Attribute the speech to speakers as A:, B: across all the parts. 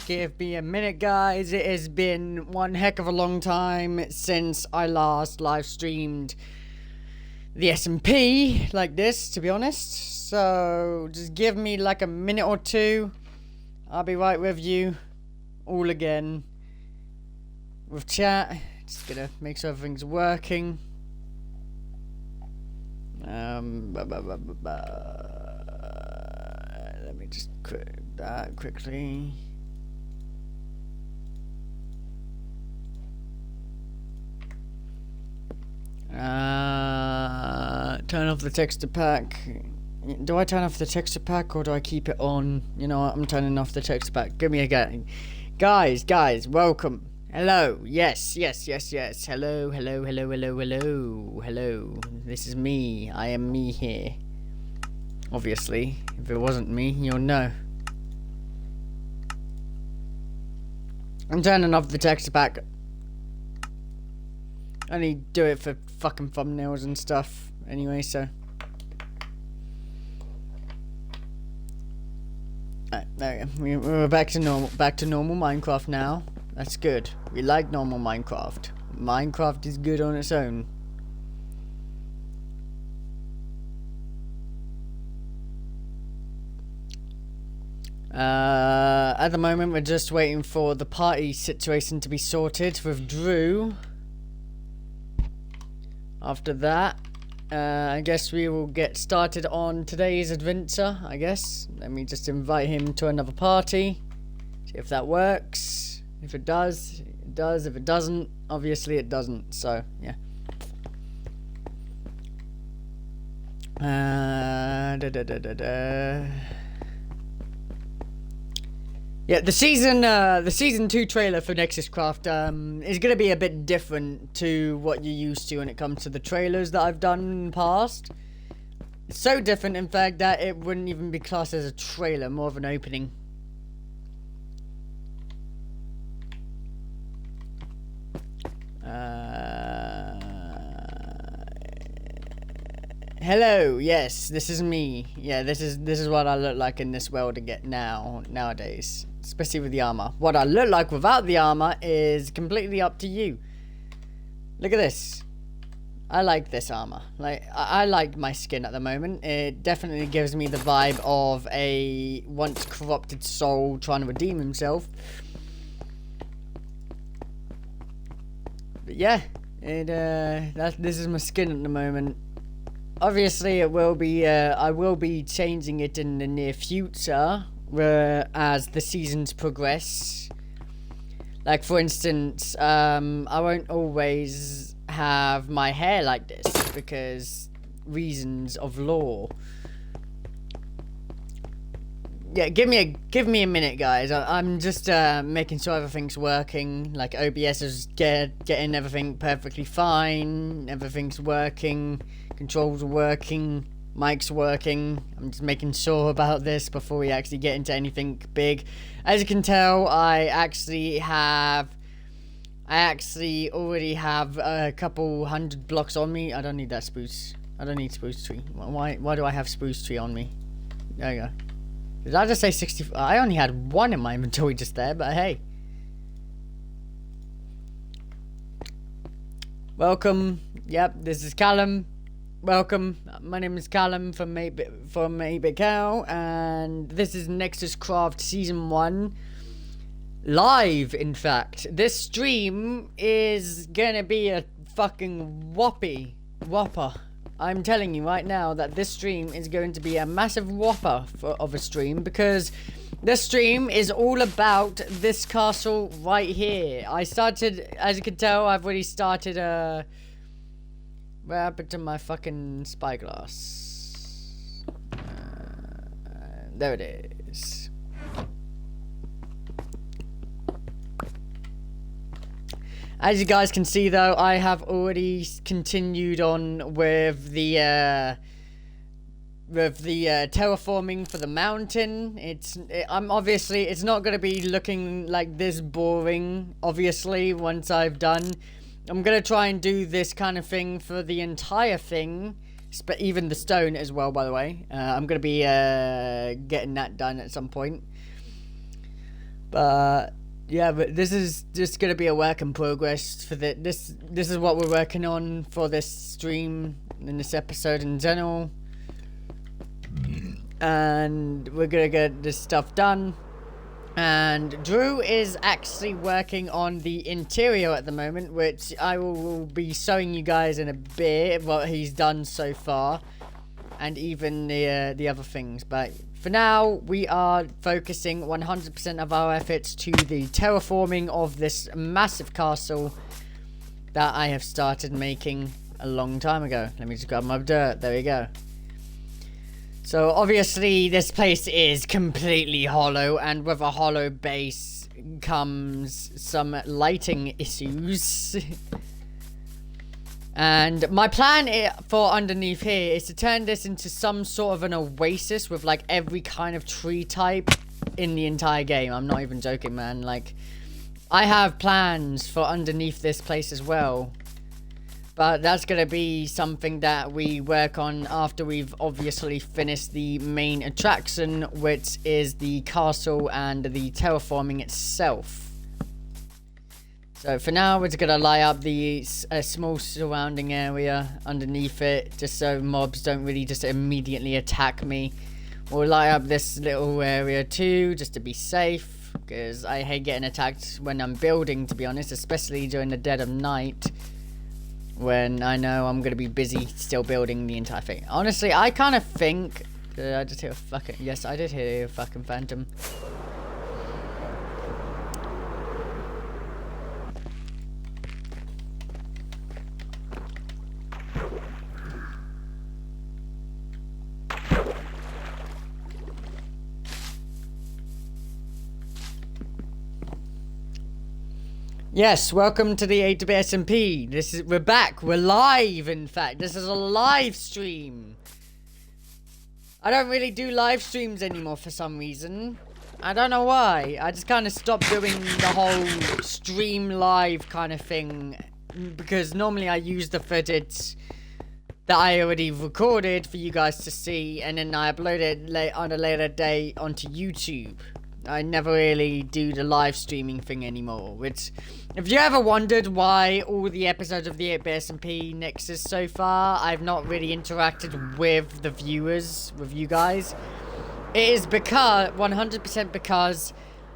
A: Give me a minute, guys. It has been one heck of a long time since I last live streamed the SMP like this, to be honest. So just give me like a minute or two. I'll be right with you all again with chat. Just gonna make sure everything's working. Let me just quit that quickly. Turn off the texture pack. Do I turn off the texture pack or do I keep it on? You know what? I'm turning off the texture pack. Give me a go. Guys, welcome. Hello. Yes. Hello. This is me. I am me here. Obviously, if it wasn't me, you'll know. I'm turning off the texture pack. I only do it for fucking thumbnails and stuff anyway, so. Alright, there we go. We're back to normal Minecraft now. That's good. We like normal Minecraft. Minecraft is good on its own. At the moment, we're just waiting for the party situation to be sorted with Drew. After that, I guess we will get started on today's adventure, I guess. Let me just invite him to another party. See if that works. If it does, it does. If it doesn't, obviously it doesn't. So, yeah. Yeah, the season 2 trailer for Nexus Craft is gonna be a bit different to what you're used to when it comes to the trailers that I've done in the past. It's so different, in fact, that it wouldn't even be classed as a trailer, more of an opening. Hello, yes, this is me. Yeah, this is what I look like in this world nowadays. Especially with the armor. What I look like without the armor is completely up to you. Look at this. I like this armor. Like, I like my skin at the moment. It definitely gives me the vibe of a once corrupted soul trying to redeem himself. But yeah, this is my skin at the moment. Obviously, it will be. I will be changing it in the near future, as the seasons progress. Like, for instance, I won't always have my hair like this because reasons of law. Yeah, give me a minute, guys. I'm just making sure everything's working. Like, OBS is getting everything perfectly fine. Everything's working. Controls are working. Mic's working. I'm just making sure about this before we actually get into anything big. As you can tell, I actually already have a couple hundred blocks on me. I don't need that spruce. I don't need spruce tree. Why do I have spruce tree on me? There you go. Did I just say 60? I only had one in my inventory just there, but hey. Welcome. Yep, this is Callum. Welcome. My name is Callum from 8Bit Cow, and this is Nexus Craft Season 1. Live, in fact. This stream is gonna be a fucking whopper. I'm telling you right now that this stream is going to be a massive whopper of a stream, because this stream is all about this castle right here. I started, as you can tell, I've already started where happened to my fucking spyglass? There it is. As you guys can see, though, I have already continued on with the terraforming for the mountain. It's not gonna be looking like this boring, obviously, once I've done. I'm gonna try and do this kind of thing for the entire thing, even the stone as well, by the way. I'm going to be getting that done at some point. But yeah, but this is just going to be a work in progress for this is what we're working on for this stream and this episode in general. And we're going to get this stuff done. And Drew is actually working on the interior at the moment, which I will be showing you guys in a bit what he's done so far, and even the other things. But for now, we are focusing 100% of our efforts to the terraforming of this massive castle that I have started making a long time ago. Let me just grab my dirt. There we go. So obviously this place is completely hollow, and with a hollow base comes some lighting issues. And my plan for underneath here is to turn this into some sort of an oasis with like every kind of tree type in the entire game. I'm not even joking, man. Like, I have plans for underneath this place as well. But that's going to be something that we work on after we've obviously finished the main attraction, which is the castle and the terraforming itself. So for now, we're just going to lie up the small surrounding area underneath it, just so mobs don't really just immediately attack me. We'll lie up this little area too, just to be safe, because I hate getting attacked when I'm building, to be honest, especially during the dead of night, when I know I'm going to be busy still building the entire thing. Honestly, I kind of think... Did I just hear a fucking... Yes, I did hear a fucking phantom. Yes, welcome to the 8BitSMP. We're back. We're live, in fact. This is a live stream. I don't really do live streams anymore for some reason. I don't know why. I just kind of stopped doing the whole stream live kind of thing, because normally I use the footage that I already recorded for you guys to see, and then I upload it on a later day onto YouTube. I never really do the live streaming thing anymore, which, if you ever wondered why all the episodes of the 8BitSMP Nexus so far, I've not really interacted with the viewers, with you guys, it is because, 100% because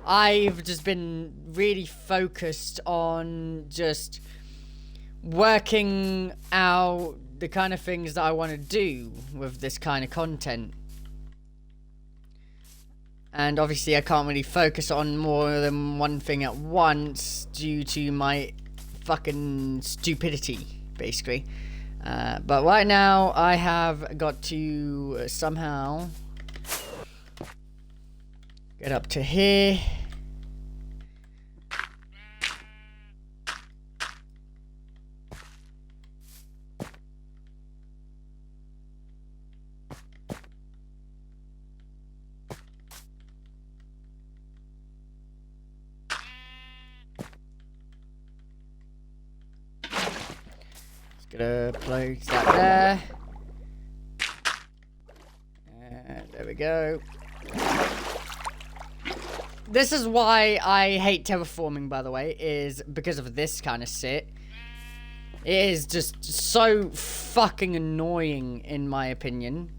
A: I've just been really focused on just working out the kind of things that I want to do with this kind of content. And obviously I can't really focus on more than one thing at once due to my fucking stupidity, basically. But right now I have got to somehow get up to here. Gonna place that there. And there we go. This is why I hate terraforming, by the way, is because of this kind of shit. It is just so fucking annoying, in my opinion.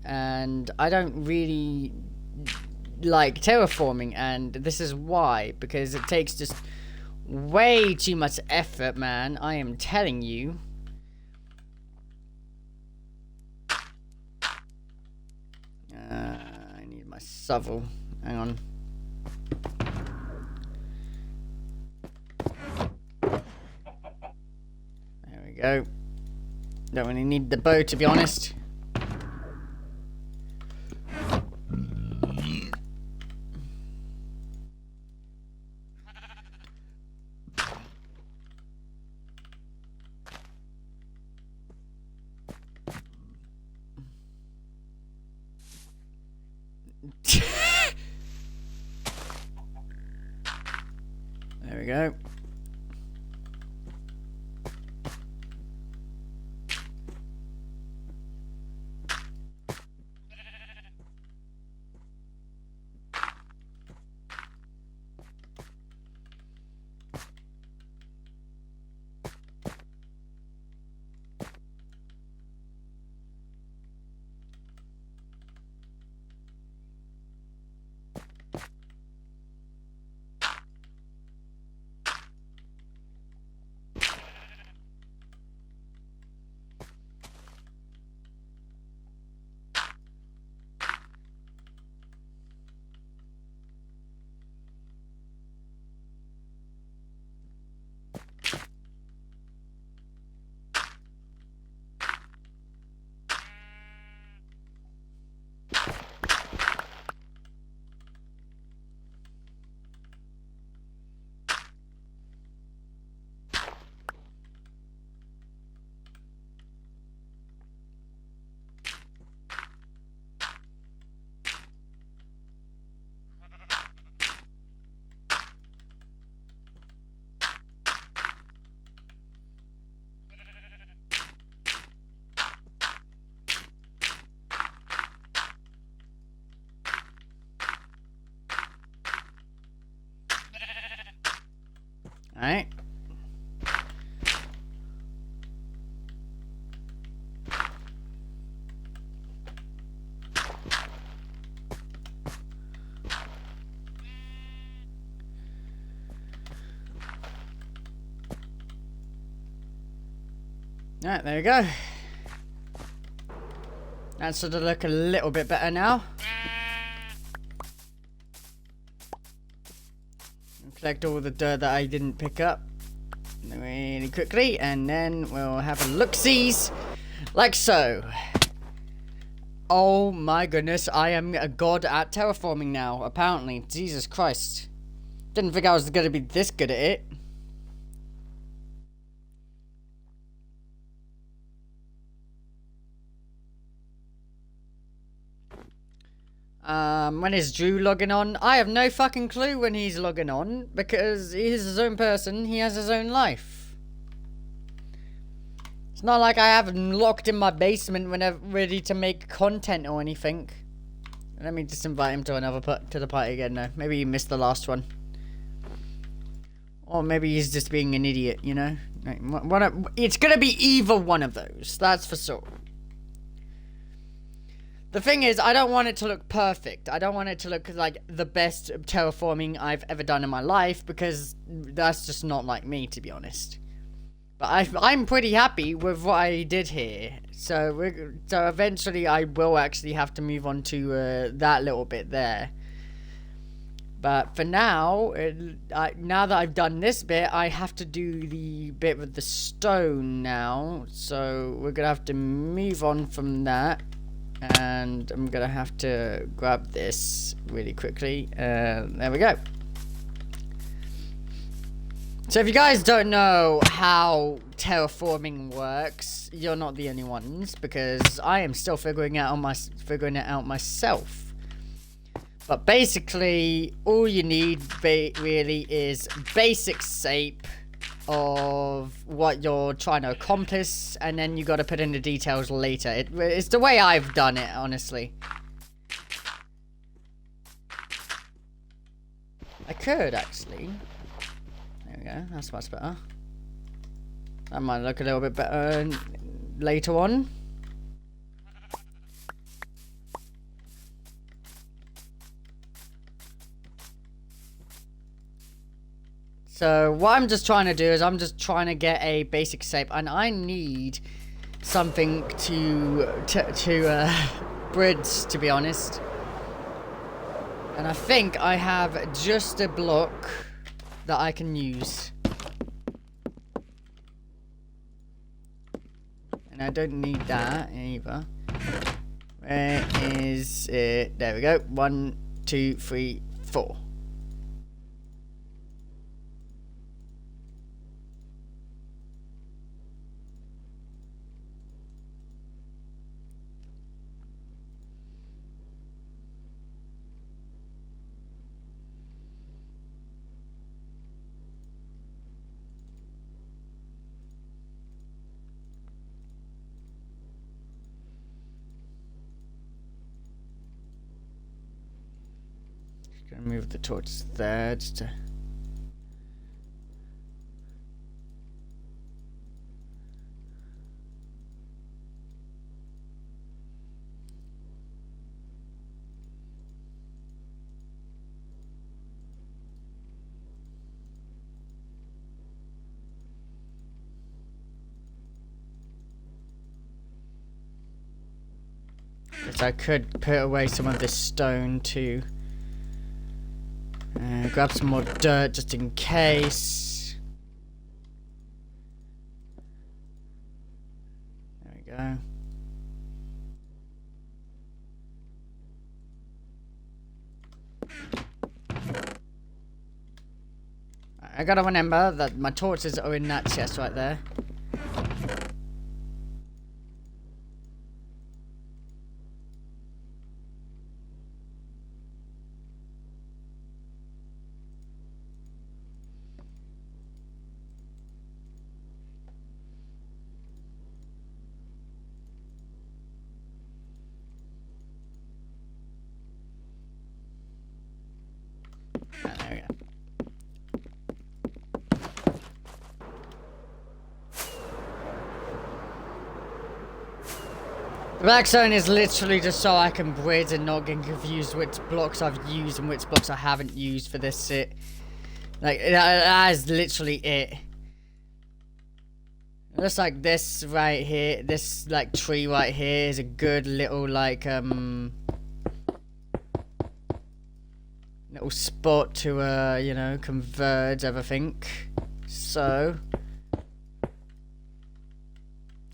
A: And I don't really like terraforming, and this is why. Because it takes just way too much effort, man. I am telling you. I need my shovel. Hang on. There we go. Don't really need the bow, to be honest. There we go. Alright. Alright, there we go. That sort of look a little bit better now. Collect all the dirt that I didn't pick up really quickly, and then we'll have a look-sees like so. Oh my goodness, I am a god at terraforming now, apparently. Jesus Christ. Didn't think I was going to be this good at it. When is Drew logging on? I have no fucking clue when he's logging on, because he's his own person, he has his own life. It's not like I have him locked in my basement whenever ready to make content or anything. Let me just invite him to the party again now. Maybe he missed the last one. Or maybe he's just being an idiot, you know? It's gonna be either one of those, that's for sure. The thing is, I don't want it to look perfect. I don't want it to look like the best terraforming I've ever done in my life, because that's just not like me, to be honest. But I'm pretty happy with what I did here. So eventually I will actually have to move on to that little bit there. But for now, now that I've done this bit, I have to do the bit with the stone now. So we're going to have to move on from that. And I'm gonna have to grab this really quickly. There we go. So if you guys don't know how terraforming works, you're not the only ones, because I am still figuring it out myself. But basically, all you need really is basic shape of what you're trying to accomplish, and then you got to put in the details later. It's the way I've done it, honestly. I could actually. There we go. That's much better. That might look a little bit better later on. So what I'm just trying to do is I'm just trying to get a basic shape, and I need something to bridge, to be honest. And I think I have just a block that I can use. And I don't need that either. Where is it? There we go. 1, 2, 3, 4. Gonna move the torch there just to... But I could put away some of this stone too. Grab some more dirt just in case. There we go. I gotta remember that my torches are in that chest right there. There we go. Black zone is literally just so I can bridge and not get confused which blocks I've used and which blocks I haven't used for this sit. Like, that is literally it. Looks like this right here, this like tree right here is a good little like little spot to you know, converge everything. So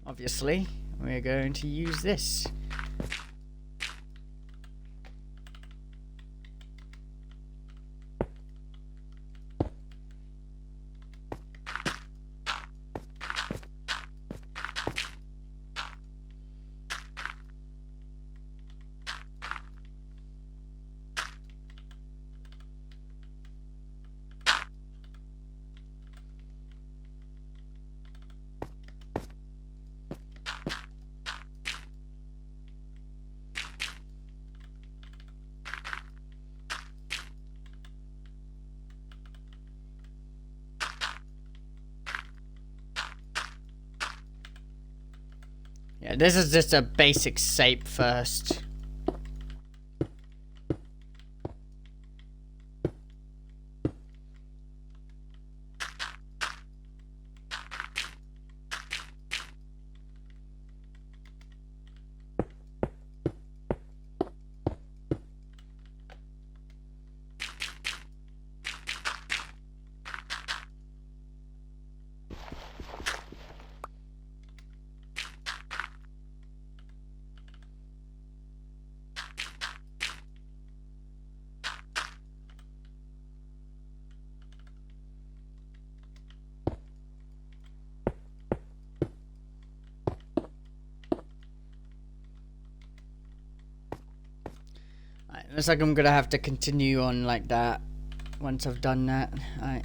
A: obviously we're going to use this. Yeah, this is just a basic shape first. Looks like I'm gonna have to continue on like that once I've done that. Alright.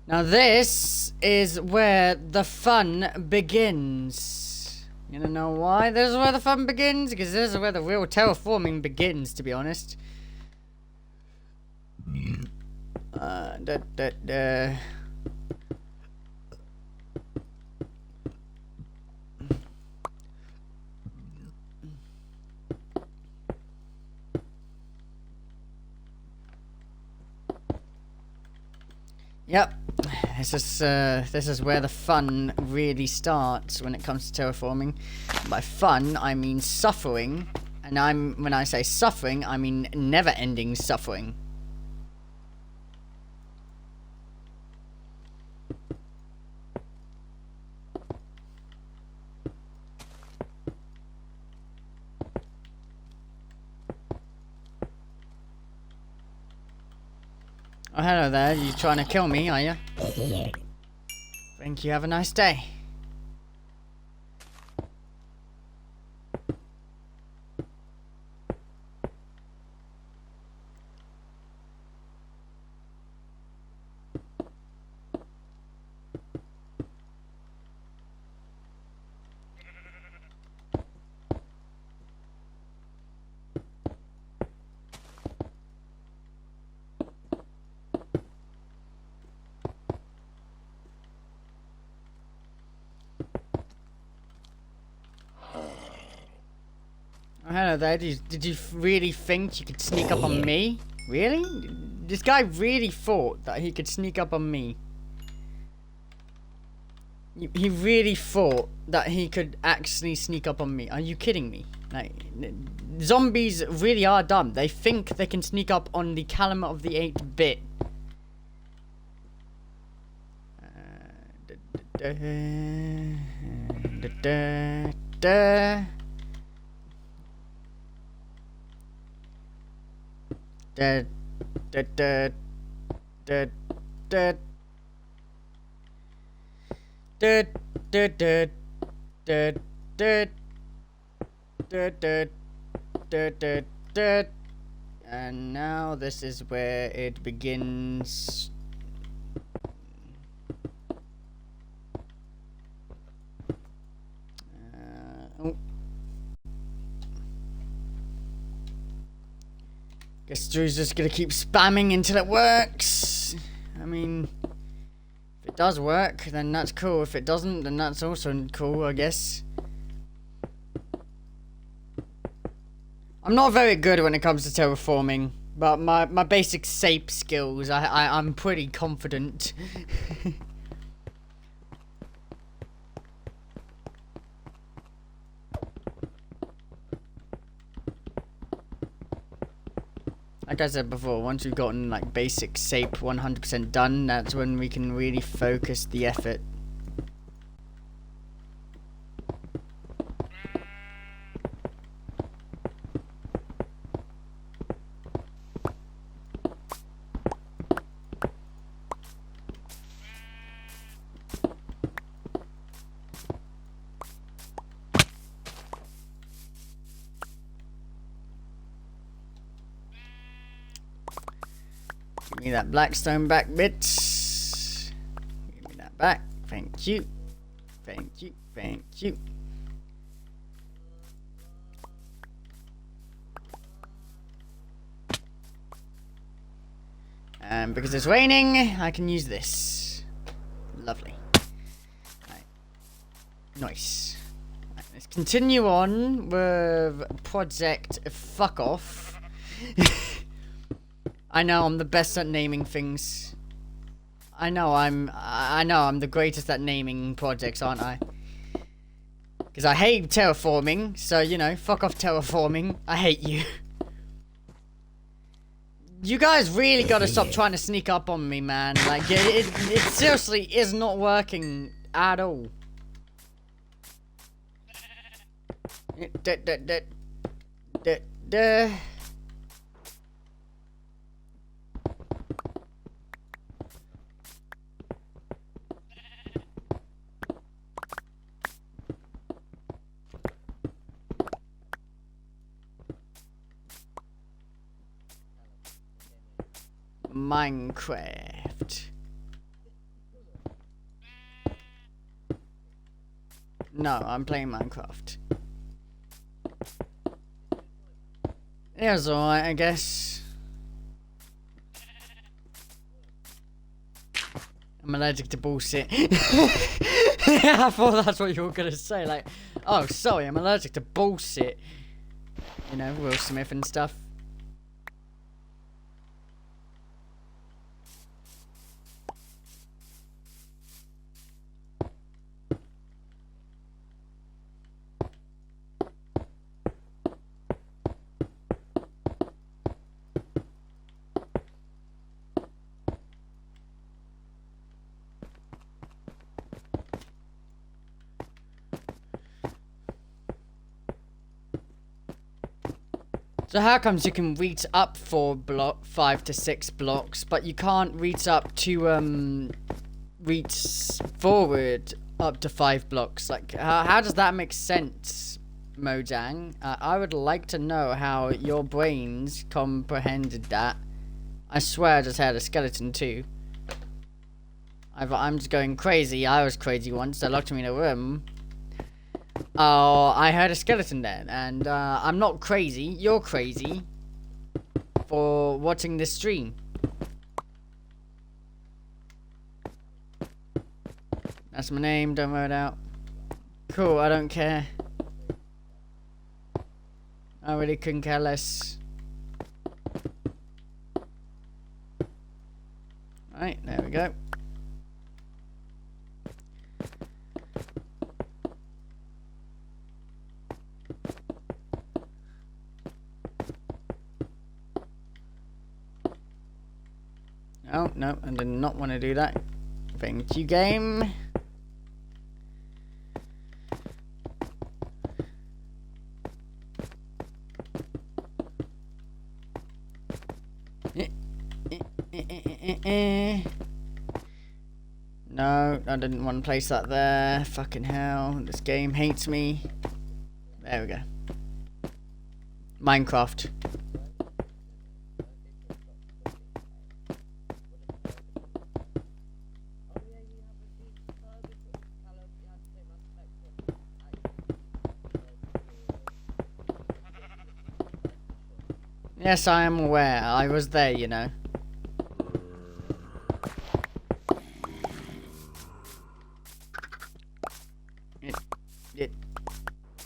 A: Now this is where the fun begins. You wanna know why this is where the fun begins? Because this is where the real terraforming begins, to be honest. Yep, this is where the fun really starts when it comes to terraforming. By fun, I mean suffering, and when I say suffering, I mean never-ending suffering. Oh, hello there. You trying to kill me, are you? Thank you. Have a nice day. Oh, hello there. Did you really think you could sneak up on me? Really? This guy really thought that he could sneak up on me. He really thought that he could actually sneak up on me. Are you kidding me? Like, zombies really are dumb. They think they can sneak up on the Callum of the 8-bit. And now this is where it begins. Guess Drew's just gonna keep spamming until it works. I mean, if it does work, then that's cool. If it doesn't, then that's also cool, I guess. I'm not very good when it comes to terraforming, but my basic SAP skills, I'm pretty confident. Like I said before, once we've gotten like basic SAP 100% done, that's when we can really focus the effort. Give me that blackstone back, bits. Give me that back. Thank you. Thank you. Thank you. And because it's raining, I can use this. Lovely. Right. Nice. Right, let's continue on with Project Fuck Off. I know I'm the best at naming things. I know I'm the greatest at naming projects, aren't I? Because I hate terraforming, so you know, fuck off terraforming. I hate you. You guys really gotta stop trying to sneak up on me, man. Like, it seriously is not working at all. Minecraft. No, I'm playing Minecraft. It was alright, I guess. I'm allergic to bullshit. I thought that's what you were gonna say. Like, oh, sorry, I'm allergic to bullshit. You know, Will Smith and stuff. So how comes you can reach up 5 to 6 blocks, but you can't reach up to reach forward up to 5 blocks? Like, how does that make sense, Mojang? I would like to know how your brains comprehended that. I swear I just had a skeleton too. I'm just going crazy. I was crazy once. They locked me in a room. Oh, I heard a skeleton then, and I'm not crazy. You're crazy for watching this stream. That's my name, don't write it out. Cool, I don't care. I really couldn't care less. Right, there we go. Oh, no, I did not want to do that. Thank you, game. No, I didn't want to place that there. Fucking hell, this game hates me. There we go. Minecraft. Yes, I am aware. I was there, you know.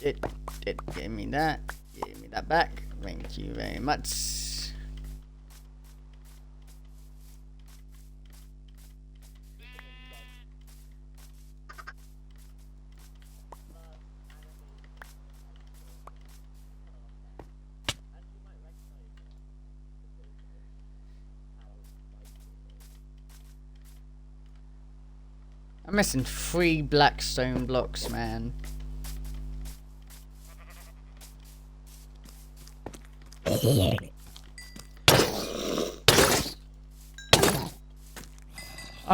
A: It. Give me that. Give me that back. Thank Thank you very much. I'm missing 3 blackstone blocks, man. Oh,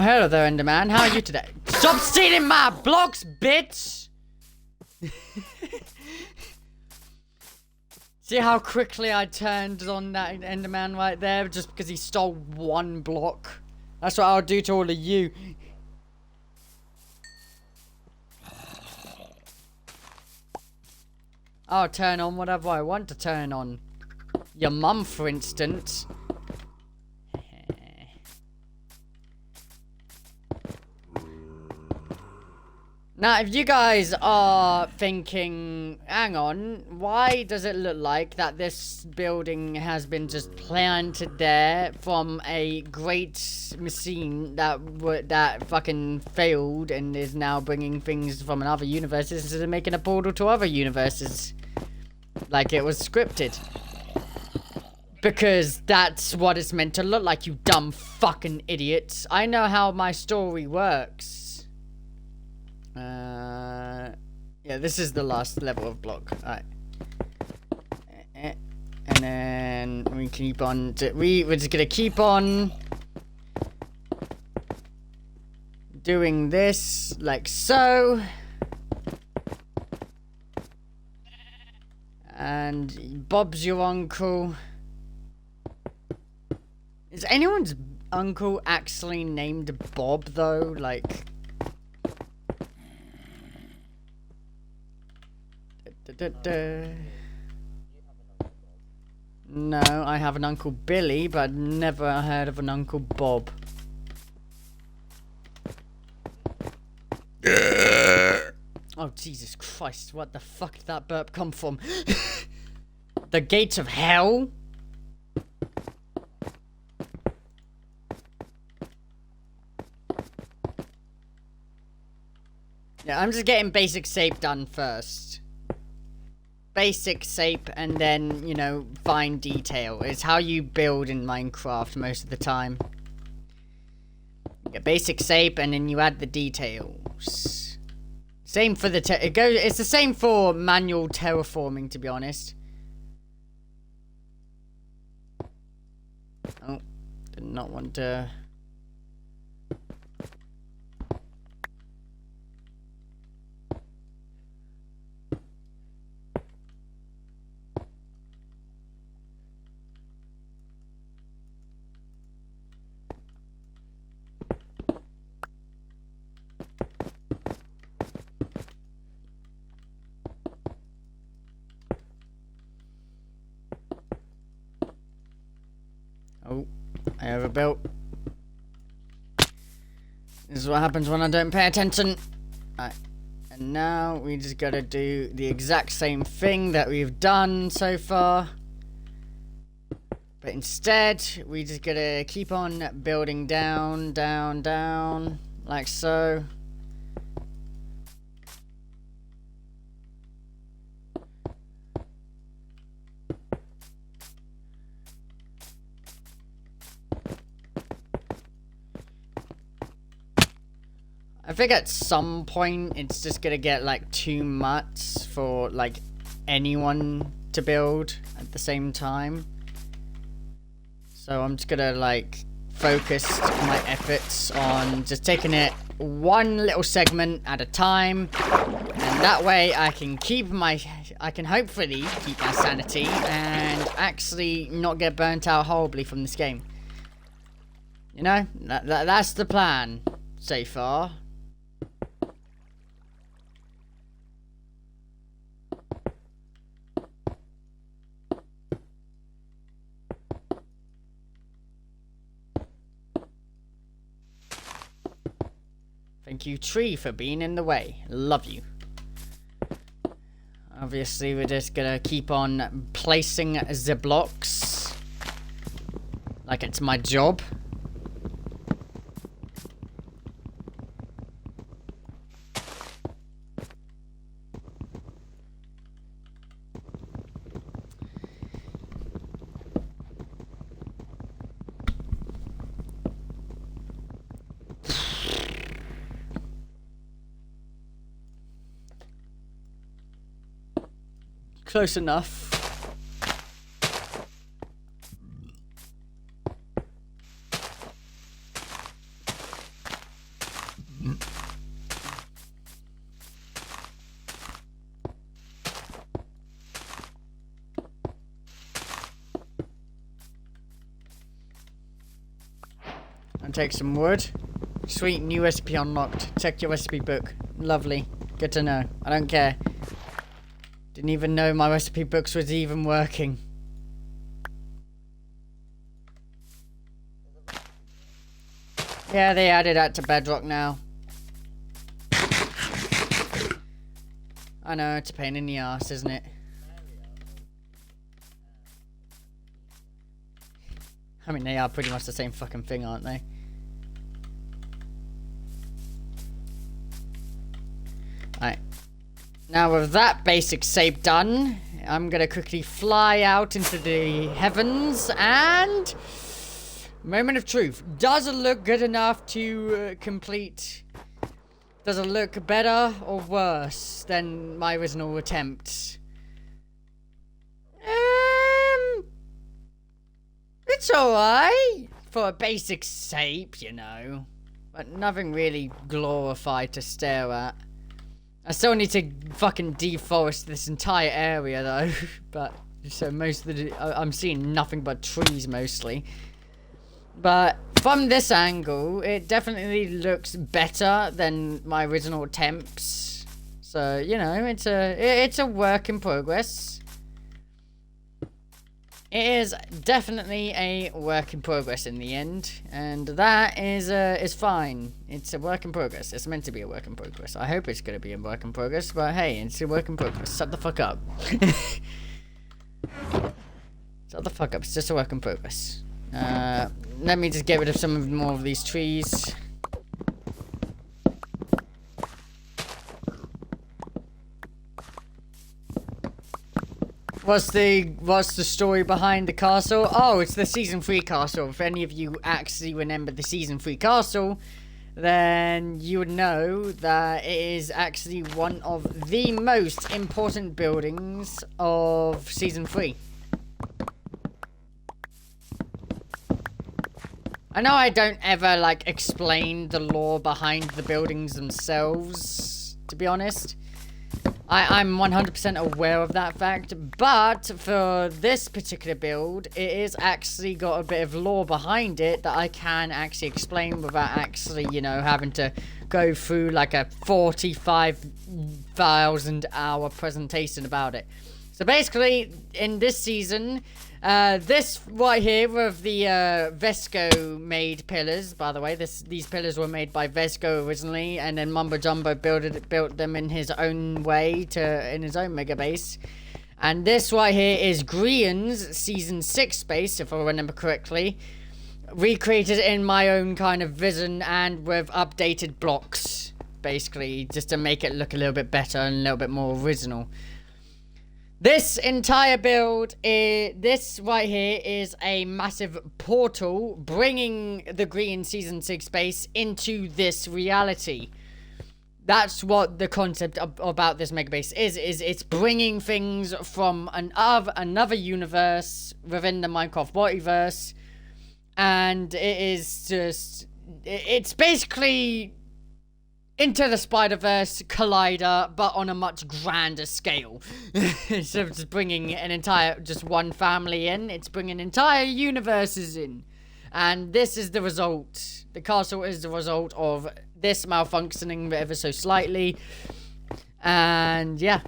A: hello there, Enderman. How are you today? Stop stealing my blocks, bitch! See how quickly I turned on that Enderman right there just because he stole 1 block? That's what I'll do to all of you. I'll turn on whatever I want to turn on. Your mum, for instance. Now, if you guys are thinking, hang on, why does it look like that this building has been just planted there from a great machine that fucking failed and is now bringing things from another universes instead of making a portal to other universes? Like it was scripted. Because that's what it's meant to look like, you dumb fucking idiots. I know how my story works. Yeah, this is the last level of block. Alright. And then we keep on... We're just gonna keep on... doing this, like so. And Bob's your uncle. Is anyone's uncle actually named Bob, though? Like... No, I have an Uncle Billy, but I've never heard of an Uncle Bob. Oh, Jesus Christ, what the fuck did that burp come from? The gates of hell? Yeah, I'm just getting basic shape done first. Basic shape and then, you know, fine detail. It's how you build in Minecraft most of the time. You get basic shape and then you add the details. Same for the it's the same for manual terraforming, to be honest. Oh, did not want to... Oh, I overbuilt. This is what happens when I don't pay attention. Alright, and now we just gotta do the exact same thing that we've done so far. But instead, we just gotta keep on building down, down, down, like so. I think at some point it's just gonna get like too much for like anyone to build at the same time. So I'm just gonna like focus my efforts on just taking it one little segment at a time. And that way I can hopefully keep my sanity and actually not get burnt out horribly from this game. You know, that's the plan so far. Thank you, tree, for being in the way. Love you. Obviously, we're just gonna keep on placing the blocks like it's my job. Close enough. And take some wood. Sweet, new recipe unlocked. Check your recipe book. Lovely. Good to know. I don't care. Didn't even know my recipe books was even working. Yeah, they added that to Bedrock now. I know, it's a pain in the ass, isn't it? I mean, they are pretty much the same fucking thing, aren't they? Alright. Now with that basic shape done, I'm gonna quickly fly out into the heavens and... Moment of truth. Does it look good enough to complete? Does it look better or worse than my original attempt? It's alright for a basic shape, you know. But nothing really glorified to stare at. I still need to fucking deforest this entire area though, but so most of the I'm seeing nothing but trees mostly. But from this angle, it definitely looks better than my original attempts. So you know, it's a work in progress. It is definitely a work in progress in the end, and that is fine. It's a work in progress. It's meant to be a work in progress. I hope it's gonna be a work in progress, but hey, it's a work in progress. Shut the fuck up. Shut the fuck up. It's just a work in progress. Let me just get rid of some more of these trees. What's the story behind the castle? Oh, it's the Season 3 castle. If any of you actually remember the Season 3 castle, then you would know that it is actually one of the most important buildings of Season 3. I know I don't ever, like, explain the lore behind the buildings themselves, to be honest. I'm 100% aware of that fact, but for this particular build, it is actually got a bit of lore behind it that I can actually explain without actually, you know, having to go through like a 45,000 hour presentation about it. So basically, in this season, this right here of the Vesco made pillars, by the way. These pillars were made by Vesco originally, and then Mumbo Jumbo built them in his own way in his own mega base. And this right here is Grian's Season 6 base, if I remember correctly. Recreated in my own kind of vision and with updated blocks, basically, just to make it look a little bit better and a little bit more original. This entire build, this right here is a massive portal bringing the Grian Season 6 base into this reality. That's what the concept about this mega base is it's bringing things from another universe within the Minecraft multiverse, and it is just, it's basically Into the Spider-Verse Collider, but on a much grander scale. Instead of just bringing just one family in, it's bringing entire universes in. And this is the result. The castle is the result of this malfunctioning ever so slightly. And yeah.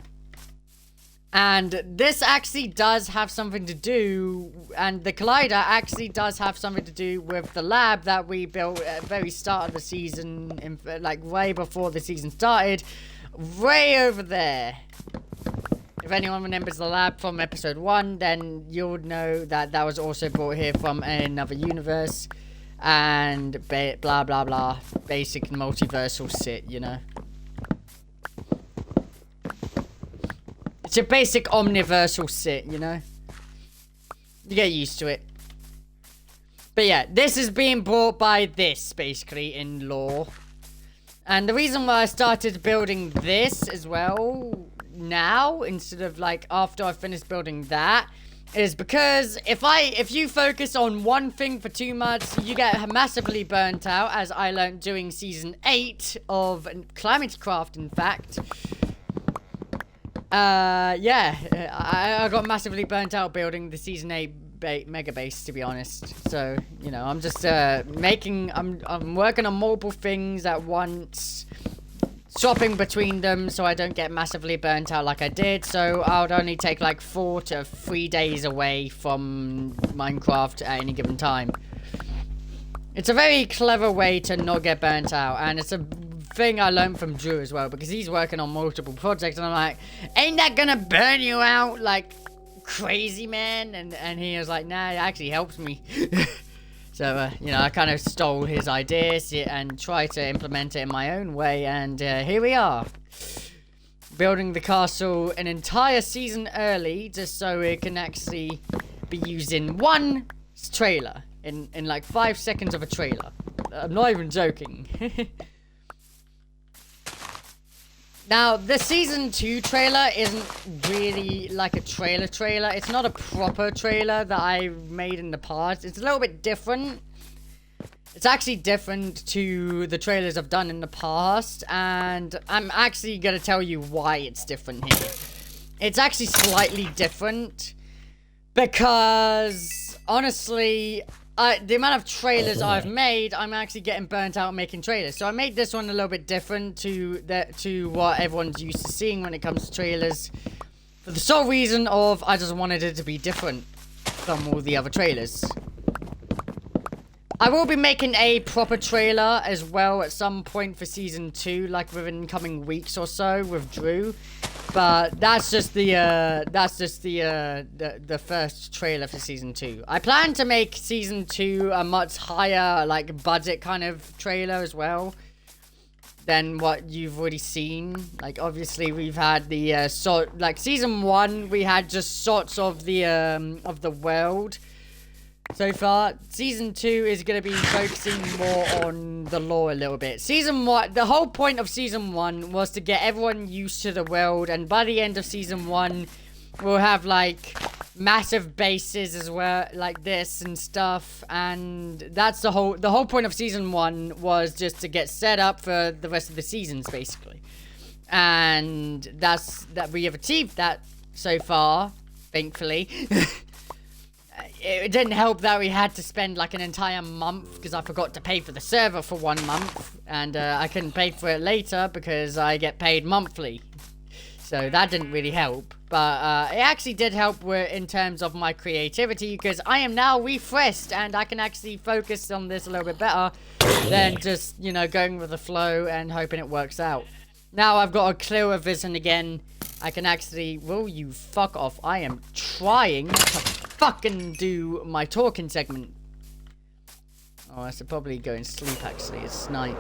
A: And this actually does have something to do, and the Collider actually does have something to do with the lab that we built at the very start of the season, like way before the season started, way over there. If If anyone remembers the lab from episode 1, then you'll know that that was also brought here from another universe. And blah blah blah. Basic multiversal shit, you know. It's a basic omniversal shit, you know. You get used to it. But yeah, this is being brought by this, basically, in lore. And the reason why I started building this as well now, instead of like after I finished building that, is because if you focus on one thing for too much, you get massively burnt out, as I learned doing season 8 of Climate Craft, in fact. Yeah, I got massively burnt out building the season 8 mega base, to be honest. So, you know, I'm just I'm working on multiple things at once, swapping between them so I don't get massively burnt out like I did. So I would only take like 4 to 3 days away from Minecraft at any given time. It's a very clever way to not get burnt out, and it's a thing I learned from Drew as well, because he's working on multiple projects, and I'm like, ain't that gonna burn you out like crazy, man? And he was like, nah, it actually helps me. So you know, I kind of stole his ideas and tried to implement it in my own way, and here we are, building the castle an entire season early, just so it can actually be used in one trailer, in like 5 seconds of a trailer. I'm not even joking. Now, the Season 2 trailer isn't really like a trailer. It's not a proper trailer that I made in the past. It's a little bit different. It's actually different to the trailers I've done in the past, and I'm actually going to tell you why it's different here. It's actually slightly different because, honestly, the amount of trailers I've made, I'm actually getting burnt out making trailers. So I made this one a little bit different to what everyone's used to seeing when it comes to trailers, for the sole reason of I just wanted it to be different from all the other trailers. I will be making a proper trailer as well at some point for Season 2, like within coming weeks or so with Drew. But that's just the first trailer for Season 2. I plan to make Season 2 a much higher, like, budget kind of trailer as well than what you've already seen. Like, obviously, we've had the, like, Season 1, we had just shots of the world. So far, Season 2 is going to be focusing more on the lore a little bit. Season 1, the whole point of Season 1 was to get everyone used to the world, and by the end of Season 1, we'll have, like, massive bases as well, like this and stuff, and that's the whole point of Season 1 was just to get set up for the rest of the seasons, basically. And we have achieved that so far, thankfully. It didn't help that we had to spend like an entire month because I forgot to pay for the server for 1 month, and I couldn't pay for it later because I get paid monthly. So that didn't really help, but it actually did help in terms of my creativity, because I am now refreshed and I can actually focus on this a little bit better than just, you know, going with the flow and hoping it works out. Now I've got a clearer vision again. I can actually... Will you fuck off? I am trying to fucking do my talking segment. Oh, I should probably go and sleep, actually. It's night.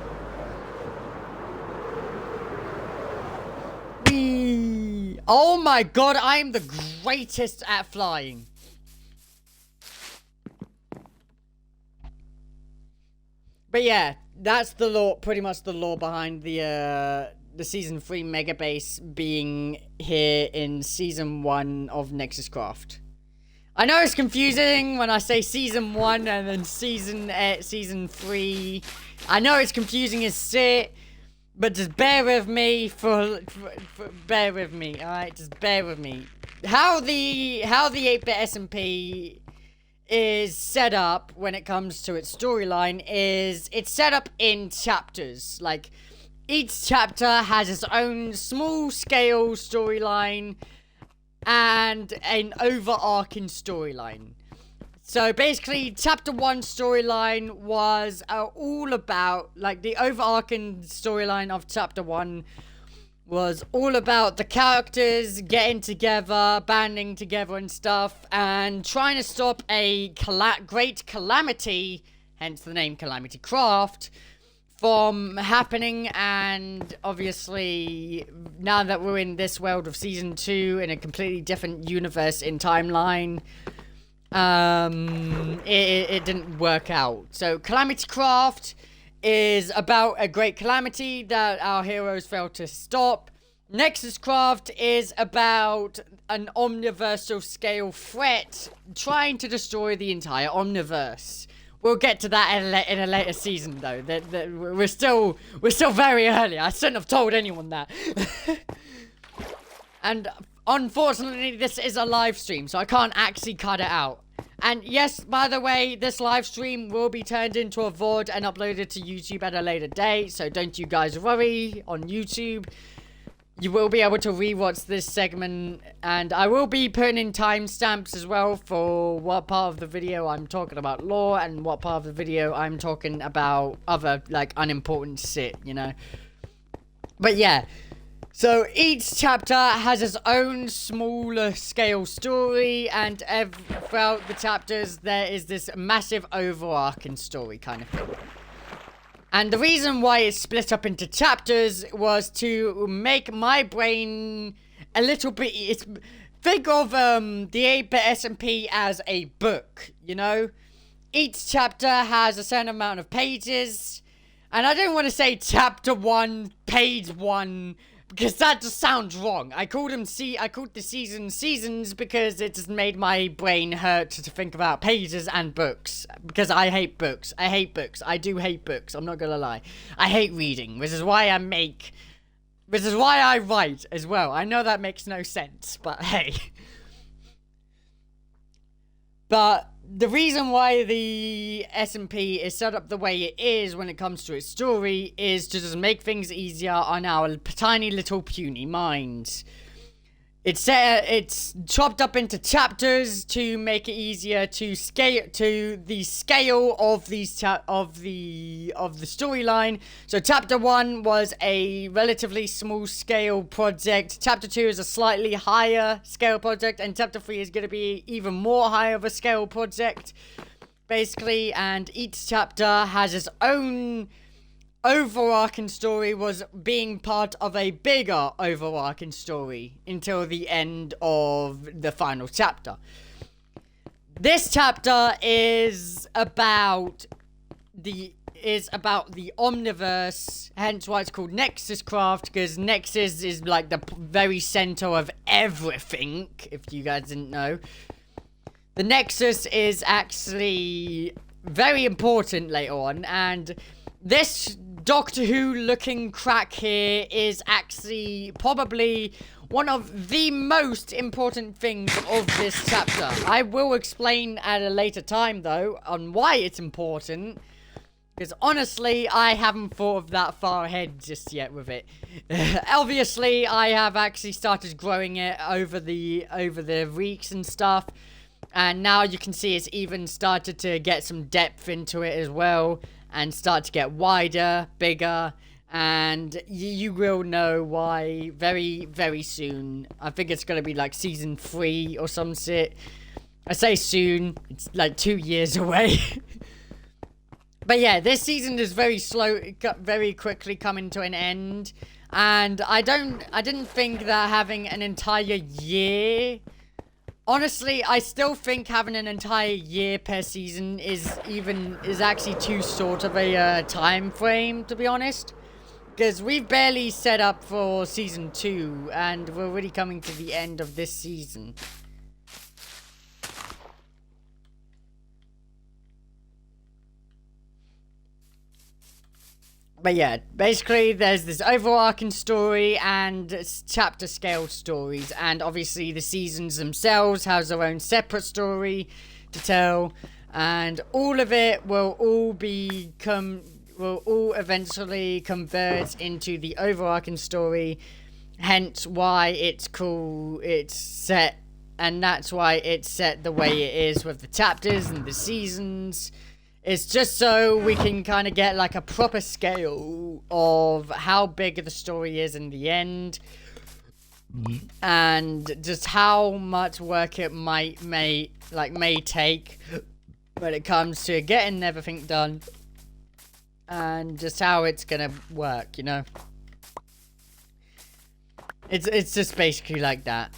A: Whee! Oh my god, I am the greatest at flying. But yeah, that's the lore, pretty much the lore behind the Season 3 mega base being here in Season 1 of Nexus Craft. I know it's confusing when I say Season 1 and then Season 3. I know it's confusing as shit, but just bear with me bear with me, alright? Just bear with me. How the 8BitSMP is set up when it comes to its storyline is it's set up in chapters. Like, each chapter has its own small-scale storyline and an overarching storyline. So basically, Chapter 1 storyline was all about, like, the overarching storyline of Chapter 1 was all about the characters getting together, banding together and stuff, and trying to stop a great calamity, hence the name Calamity Craft, from happening. And obviously, now that we're in this world of Season 2, in a completely different universe in timeline, it didn't work out. So Calamity Craft is about a great calamity that our heroes failed to stop. Nexus Craft is about an omniversal scale threat trying to destroy the entire omniverse. We'll get to that in a later season, though. We're still very early. I shouldn't have told anyone that. And unfortunately, this is a live stream, so I can't actually cut it out. And yes, by the way, this live stream will be turned into a VOD and uploaded to YouTube at a later date, so don't you guys worry on YouTube. You will be able to rewatch this segment, and I will be putting in timestamps as well for what part of the video I'm talking about lore and what part of the video I'm talking about other, like, unimportant shit, you know? But yeah. So each chapter has its own smaller scale story, and throughout the chapters there is this massive overarching story kind of thing. And the reason why it's split up into chapters was to make my brain a little bit... think of the 8BitSMP as a book, you know? Each chapter has a certain amount of pages, and I don't want to say chapter 1, page 1... because that just sounds wrong. I called the seasons because it just made my brain hurt to think about pages and books. Because I hate books. I hate books. I do hate books. I'm not gonna lie. I hate reading, which is why I write as well. I know that makes no sense, but hey. But the reason why the SMP is set up the way it is when it comes to its story is to just make things easier on our tiny little puny minds. It's chopped up into chapters to make it easier to scale to the scale of these of the storyline. So chapter 1 was a relatively small scale project. Chapter 2 is a slightly higher scale project, and chapter 3 is going to be even more high of a scale project, basically. And each chapter has its own overarching story, was being part of a bigger overarching story until the end of the final chapter. This chapter is about the omniverse, hence why it's called Nexus Craft, because Nexus is like the very center of everything, if you guys didn't know. The Nexus is actually very important later on, and this Doctor Who looking crack here is actually probably one of the most important things of this chapter. I will explain at a later time though on why it's important, because honestly I haven't thought of that far ahead just yet with it. Obviously I have actually started growing it over the weeks and stuff, and now you can see it's even started to get some depth into it as well, and start to get wider, bigger, and you will know why very, very soon. I think it's going to be like season 3 or some shit. I say soon, it's like 2 years away. But yeah, this season is very slow, it got very quickly coming to an end, and I didn't think that having an entire year... Honestly, I still think having an entire year per season is actually too short of a time frame, to be honest. Because we've barely set up for season 2, and we're already coming to the end of this season. But yeah, basically there's this overarching story and chapter scale stories, and obviously the seasons themselves has their own separate story to tell, and all of it will all eventually converge into the overarching story, hence why it's set, and that's why it's set the way it is with the chapters and the seasons. It's just so we can kind of get like a proper scale of how big the story is in the end. And just how much work it may take when it comes to getting everything done. And just how it's gonna work, you know? It's just basically like that.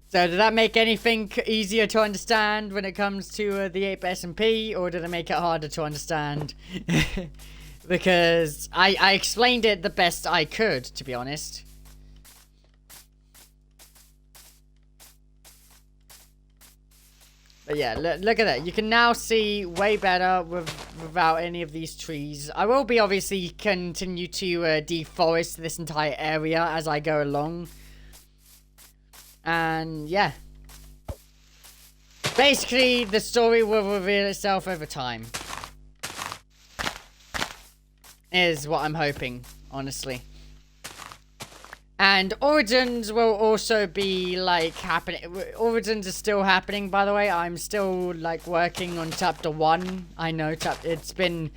A: So did that make anything easier to understand when it comes to the 8BitSMP, or did it make it harder to understand? Because I explained it the best I could, to be honest. But yeah, look at that. You can now see way better without any of these trees. I will be obviously continue to deforest this entire area as I go along. And yeah. Basically, the story will reveal itself over time. Is what I'm hoping, honestly. And Origins will also be, like, happening. Origins is still happening, by the way. I'm still, like, working on Chapter 1. I know, it's been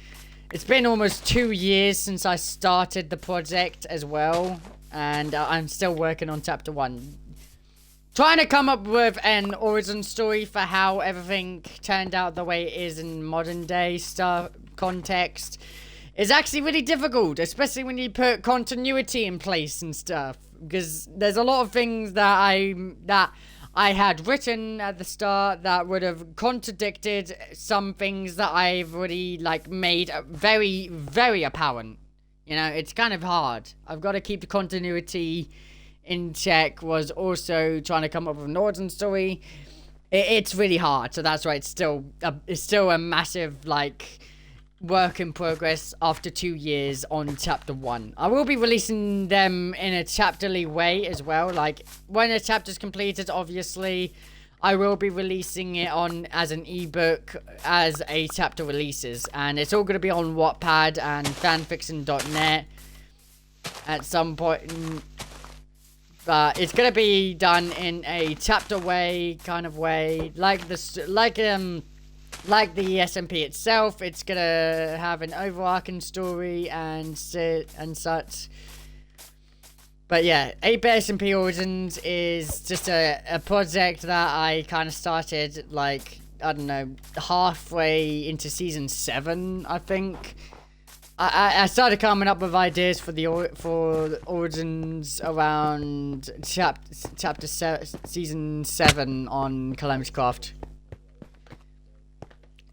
A: almost 2 years since I started the project as well. And I'm still working on Chapter 1. Trying to come up with an origin story for how everything turned out the way it is in modern day stuff context is actually really difficult, especially when you put continuity in place and stuff. Because there's a lot of things that I had written at the start that would have contradicted some things that I've already like made very, very apparent. You know, it's kind of hard. I've got to keep the continuity in check. Was also trying to come up with an origin story. It's really hard, so that's why it's still a massive like work in progress after 2 years on Chapter 1. I will be releasing them in a chapterly way as well. Like when a chapter's completed, obviously I will be releasing it on as an ebook as a chapter releases, and it's all going to be on Wattpad and fanfiction.net at some point. But it's gonna be done in a chapter way, kind of way, like the SMP itself. It's gonna have an overarching story and such. But yeah, 8BitSMP Origins is just a project that I kind of started, like, I don't know, halfway into Season 7, I think. I started coming up with ideas for the Origins around Season 7 on Calamity Craft.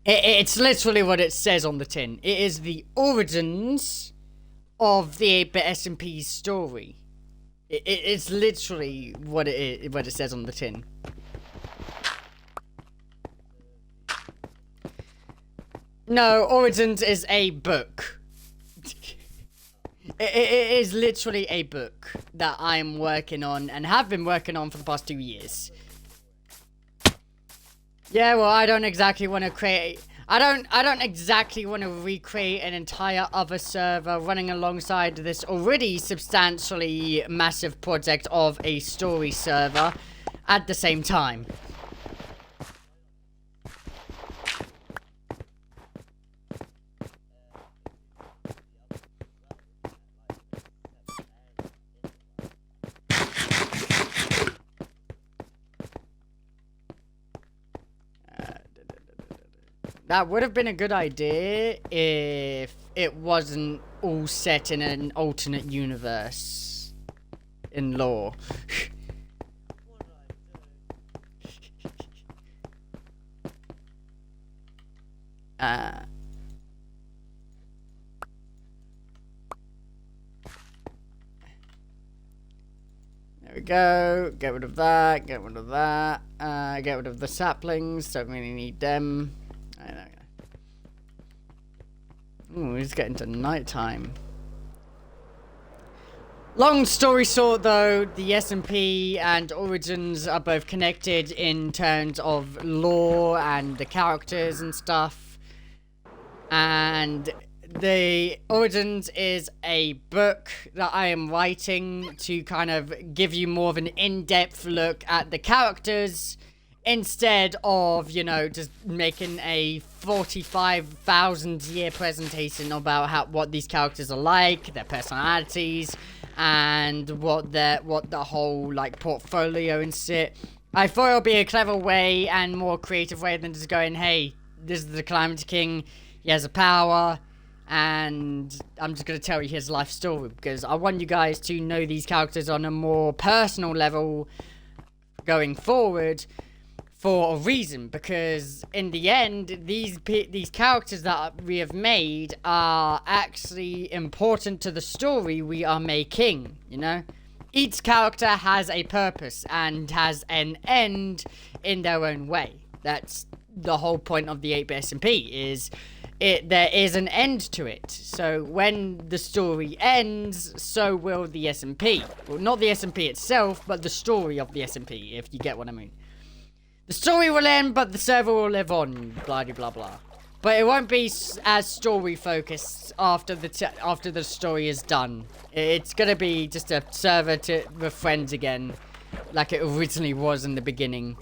A: It's literally what it says on the tin. It is the origins of the 8BitSMP story. It's literally what it says on the tin. No, Origins is a book. It is literally a book that I'm working on and have been working on for the past 2 years. Yeah, well, I don't exactly want to create... I don't exactly want to recreate an entire other server running alongside this already substantially massive project of a story server at the same time. That would have been a good idea if it wasn't all set in an alternate universe in lore. There we go. Get rid of that. Get rid of that. Get rid of the saplings. Don't really need them. Ooh, it's getting to nighttime. Long story short, though, the SMP and Origins are both connected in terms of lore and the characters and stuff. And the Origins is a book that I am writing to kind of give you more of an in-depth look at the characters instead of, you know, just making a 45,000 year presentation about what these characters are like, their personalities, and what the whole, like, portfolio and shit. I thought it would be a clever way and more creative way than just going, hey, this is the Calamity King, he has a power, and I'm just going to tell you his life story, because I want you guys to know these characters on a more personal level going forward for a reason, because in the end, these characters that we have made are actually important to the story we are making, you know? Each character has a purpose and has an end in their own way. That's the whole point of the 8BitSMP, is there is an end to it. So when the story ends, so will the SMP. Well, not the SMP itself, but the story of the SMP, if you get what I mean. The story will end, but the server will live on, blah blah blah. But it won't be as story focused after the story is done. It's gonna be just a server with friends again, like it originally was in the beginning.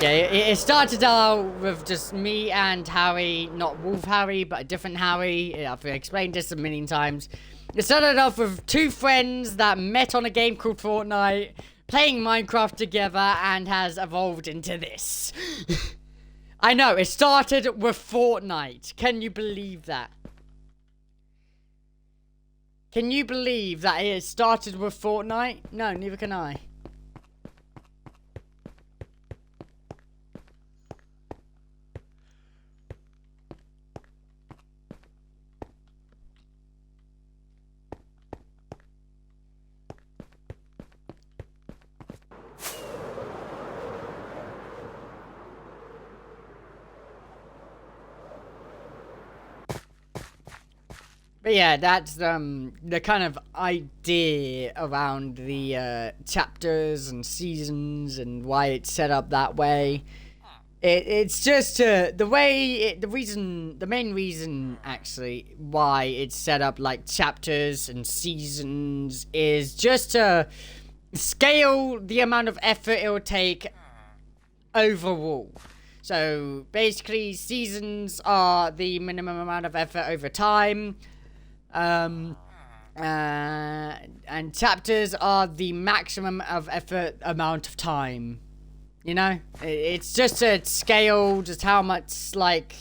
A: Yeah, it started out with just me and Harry, not Wolf Harry, but a different Harry. I've explained this a million times. It started off with two friends that met on a game called Fortnite, playing Minecraft together, and has evolved into this. I know, it started with Fortnite. Can you believe that? Can you believe that it started with Fortnite? No, neither can I. But yeah, that's the kind of idea around the chapters and seasons and why it's set up that way. It's just the main reason actually why it's set up like chapters and seasons is just to scale the amount of effort it will take overall. So basically, seasons are the minimum amount of effort over time. And chapters are the maximum of effort amount of time. You know, it's just a scale, just how much like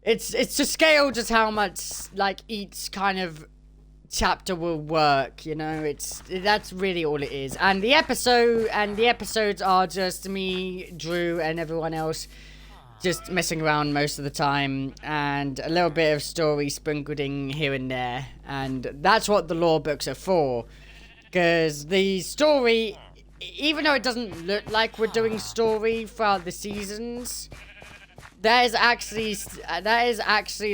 A: it's to scale just how much like each kind of chapter will work. You know, that's really all it is. And the episodes are just me, Drew, and everyone else just messing around most of the time, and a little bit of story sprinkled in here and there, and that's what the lore books are for. Because the story, even though it doesn't look like we're doing story throughout the seasons, that is actually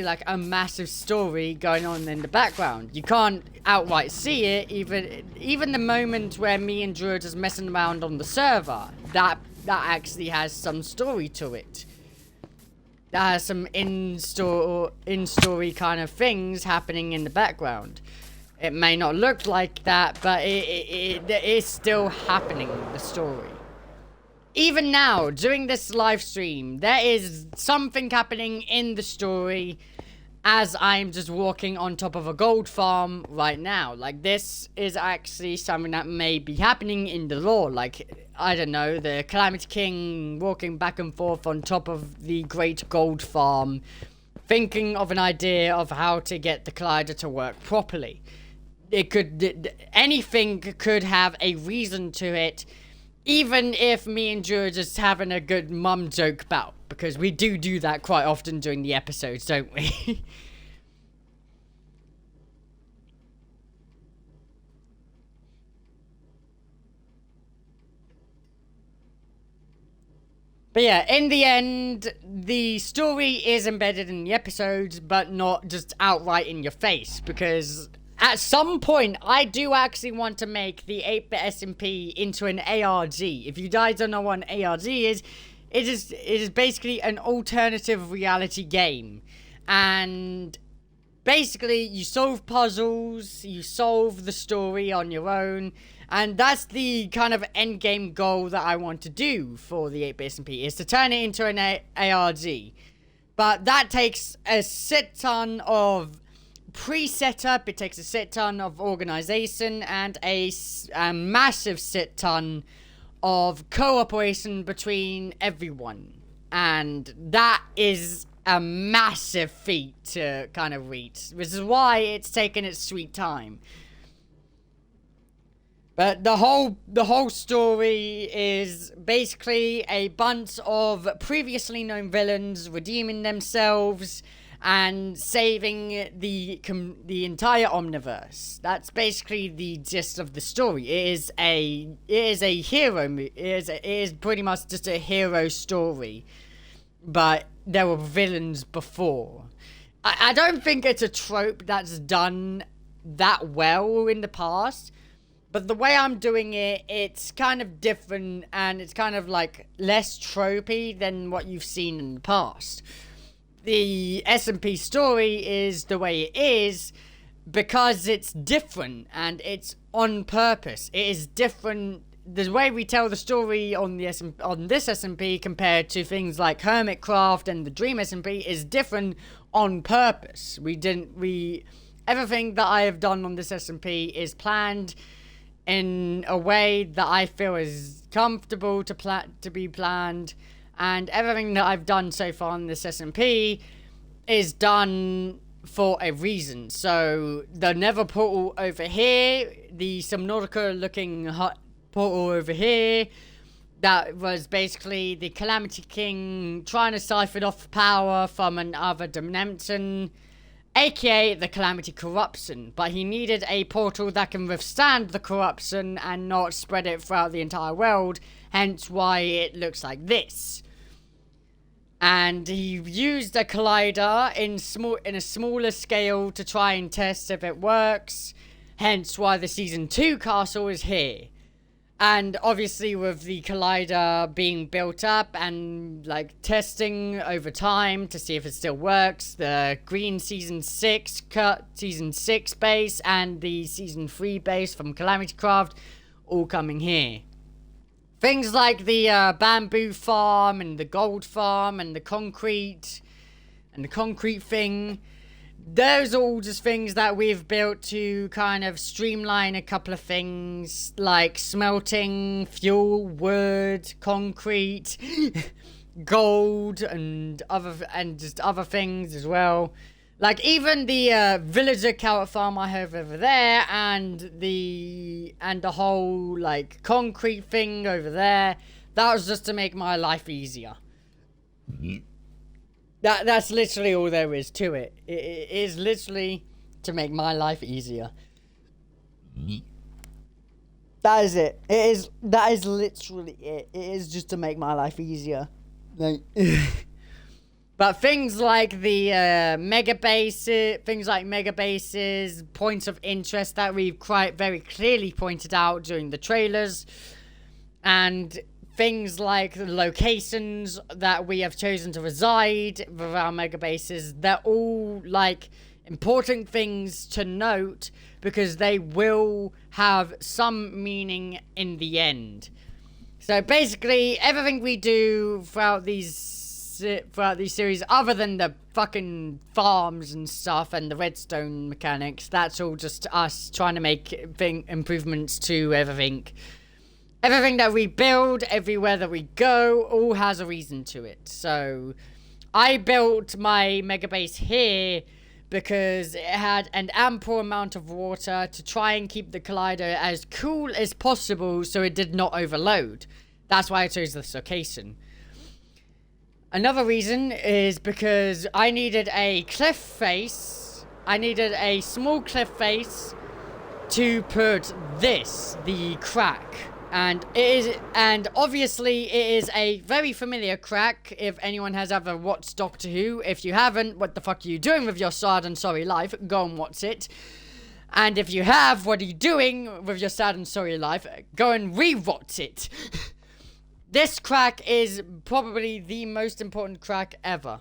A: like a massive story going on in the background. You can't outright see it, even the moment where me and Drew are just messing around on the server, that actually has some story to it. That has some in-story kind of things happening in the background. It may not look like that, but it is still happening, the story. Even now, during this live stream, there is something happening in the story as I'm just walking on top of a gold farm right now. Like, this is actually something that may be happening in the lore. Like, I don't know, the Calamity King walking back and forth on top of the great gold farm, thinking of an idea of how to get the collider to work properly. Anything could have a reason to it, even if me and Drew are just having a good mum joke bout, because we do that quite often during the episodes, don't we? But yeah, in the end, the story is embedded in the episodes, but not just outright in your face, because at some point, I do actually want to make the 8BitSMP into an ARG. If you guys don't know what an ARG is, it is basically an alternative reality game. And basically, you solve puzzles, you solve the story on your own, And that's the kind of end game goal that I want to do for the 8BitSMP, is to turn it into an ARG. But that takes a shit ton of pre-setup, it takes a shit ton of organization, and a massive shit ton of cooperation between everyone. And that is a massive feat to kind of reach, which is why it's taken its sweet time. But the whole story is basically a bunch of previously known villains redeeming themselves and saving the entire Omniverse. That's basically the gist of the story. It is a hero. It is pretty much just a hero story, but there were villains before. I don't think it's a trope that's done that well in the past, but the way I'm doing it, it's kind of different, and it's kind of like less tropey than what you've seen in the past. The SMP story is the way it is because it's different and it's on purpose. It is different. The way we tell the story on this SMP compared to things like Hermitcraft and the Dream SMP is different on purpose. Everything that I have done on this SMP is planned in a way that I feel is comfortable to be planned. And everything that I've done so far on this SMP is done for a reason. So, the Nether portal over here, the Subnautica looking hut portal over here, that was basically the Calamity King trying to siphon off power from another dimension, aka the Calamity Corruption. But he needed a portal that can withstand the corruption and not spread it throughout the entire world, hence why it looks like this. And he used a collider in a smaller scale to try and test if it works, hence why the Season 2 castle is here. And obviously with the collider being built up and like testing over time to see if it still works, the green Season 6 base and the Season 3 base from Calamity Craft all coming here. Things like the bamboo farm and the gold farm and the concrete thing, those are all just things that we've built to kind of streamline a couple of things like smelting, fuel, wood, concrete, gold, and just other things as well. Like even the villager carrot farm I have over there, and the whole like concrete thing over there, that was just to make my life easier. That's literally all there is to it. It is literally to make my life easier. That is it. That is literally it. It is just to make my life easier. Like But things like the mega bases, points of interest that we've quite very clearly pointed out during the trailers, and things like the locations that we have chosen to reside with our mega bases, they're all like important things to note because they will have some meaning in the end. So basically, everything we do throughout these series, other than the fucking farms and stuff and the redstone mechanics, that's all just us trying to make improvements to everything. Everything that we build, everywhere that we go, all has a reason to it. So, I built my mega base here because it had an ample amount of water to try and keep the collider as cool as possible so it did not overload. That's why I chose this location. Another reason is because I needed a cliff face. I needed a small cliff face to put this, the crack. And obviously it is a very familiar crack if anyone has ever watched Doctor Who. If you haven't, what the fuck are you doing with your sad and sorry life? Go and watch it. And if you have, what are you doing with your sad and sorry life? Go and re-watch it. This crack is probably the most important crack ever.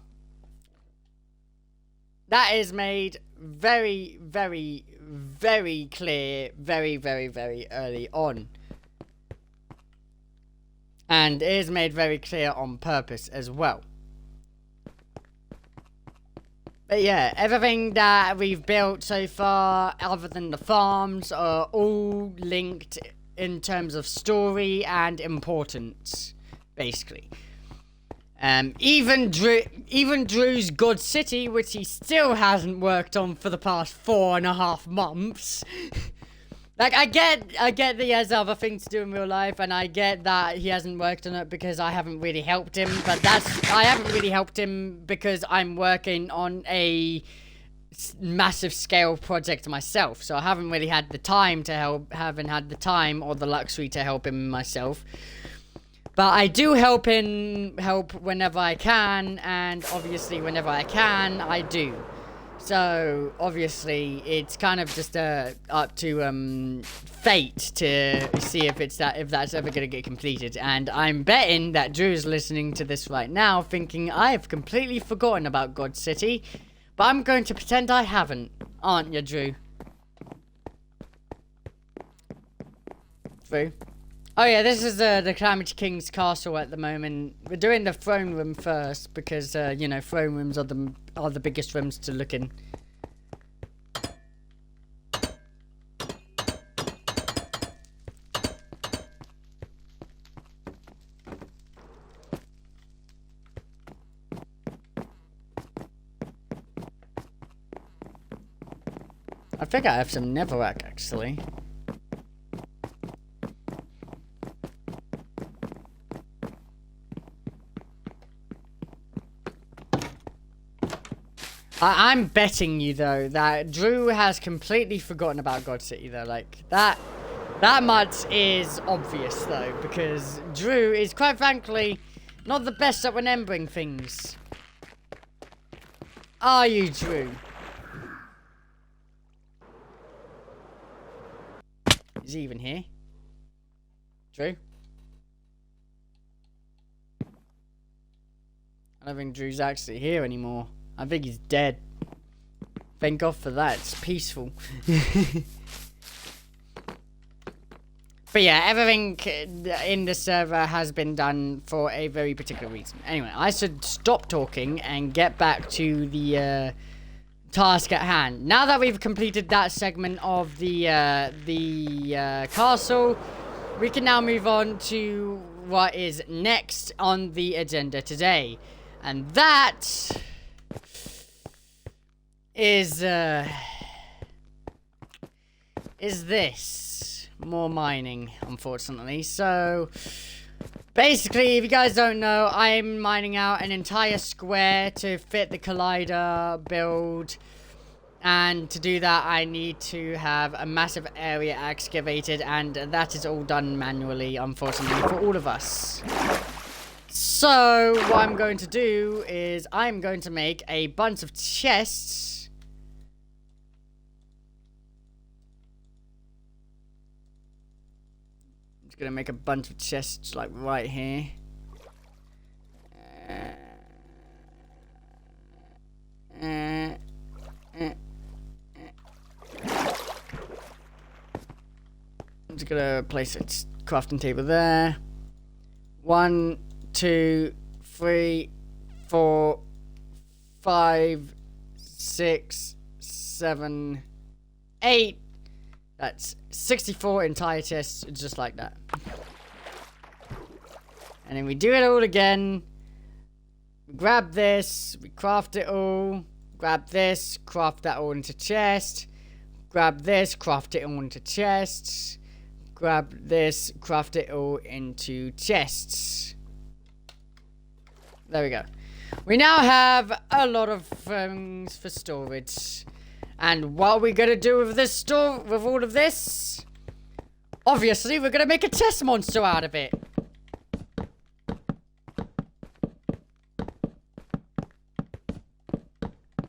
A: That is made very, very, very clear very, very, very early on. And it is made very clear on purpose as well. But yeah, everything that we've built so far, other than the farms, are all linked in terms of story and importance, basically. Even Drew's God City, which he still hasn't worked on for the past 4.5 months. Like, I get that he has other things to do in real life, and I get that he hasn't worked on it because I haven't really helped him, but I haven't really helped him because I'm working on a massive scale project myself, so I haven't really had the time to haven't had the time or the luxury to help him myself. But I do help whenever I can, and obviously whenever I can, I do. So, obviously, it's kind of just up to fate to see if that's ever going to get completed. And I'm betting that Drew's listening to this right now thinking I've completely forgotten about God City. But I'm going to pretend I haven't. Aren't you, Drew? Drew? Oh yeah, this is the Calamity King's castle at the moment. We're doing the throne room first because, you know, throne rooms are the biggest rooms to look in. I think I have some netherrack, actually. I'm betting you, though, that Drew has completely forgotten about God City, though. Like, that much is obvious, though, because Drew is, quite frankly, not the best at remembering things. Are you, Drew? Is he even here? Drew? I don't think Drew's actually here anymore. I think he's dead. Thank God for that. It's peaceful. But yeah, everything in the server has been done for a very particular reason. Anyway, I should stop talking and get back to the task at hand. Now that we've completed that segment of the castle, we can now move on to what is next on the agenda today. And that is this. More mining, unfortunately. So, basically, if you guys don't know, I'm mining out an entire square to fit the collider build. And to do that, I need to have a massive area excavated, and that is all done manually, unfortunately, for all of us. So, what I'm going to do is I'm going to make a bunch of chests. I'm just going to make a bunch of chests, like, right here. I'm just gonna place a crafting table there. 1, 2, 3, 4, 5, 6, 7, 8. That's 64 entire chests, just like that. And then we do it all again. We grab this, we craft it all. Grab this, craft that all into chest. Grab this, craft it all into chests. Grab this, craft it all into chests. There we go. We now have a lot of things for storage. And what are we gonna do with this with all of this? Obviously, we're gonna make a chest monster out of it.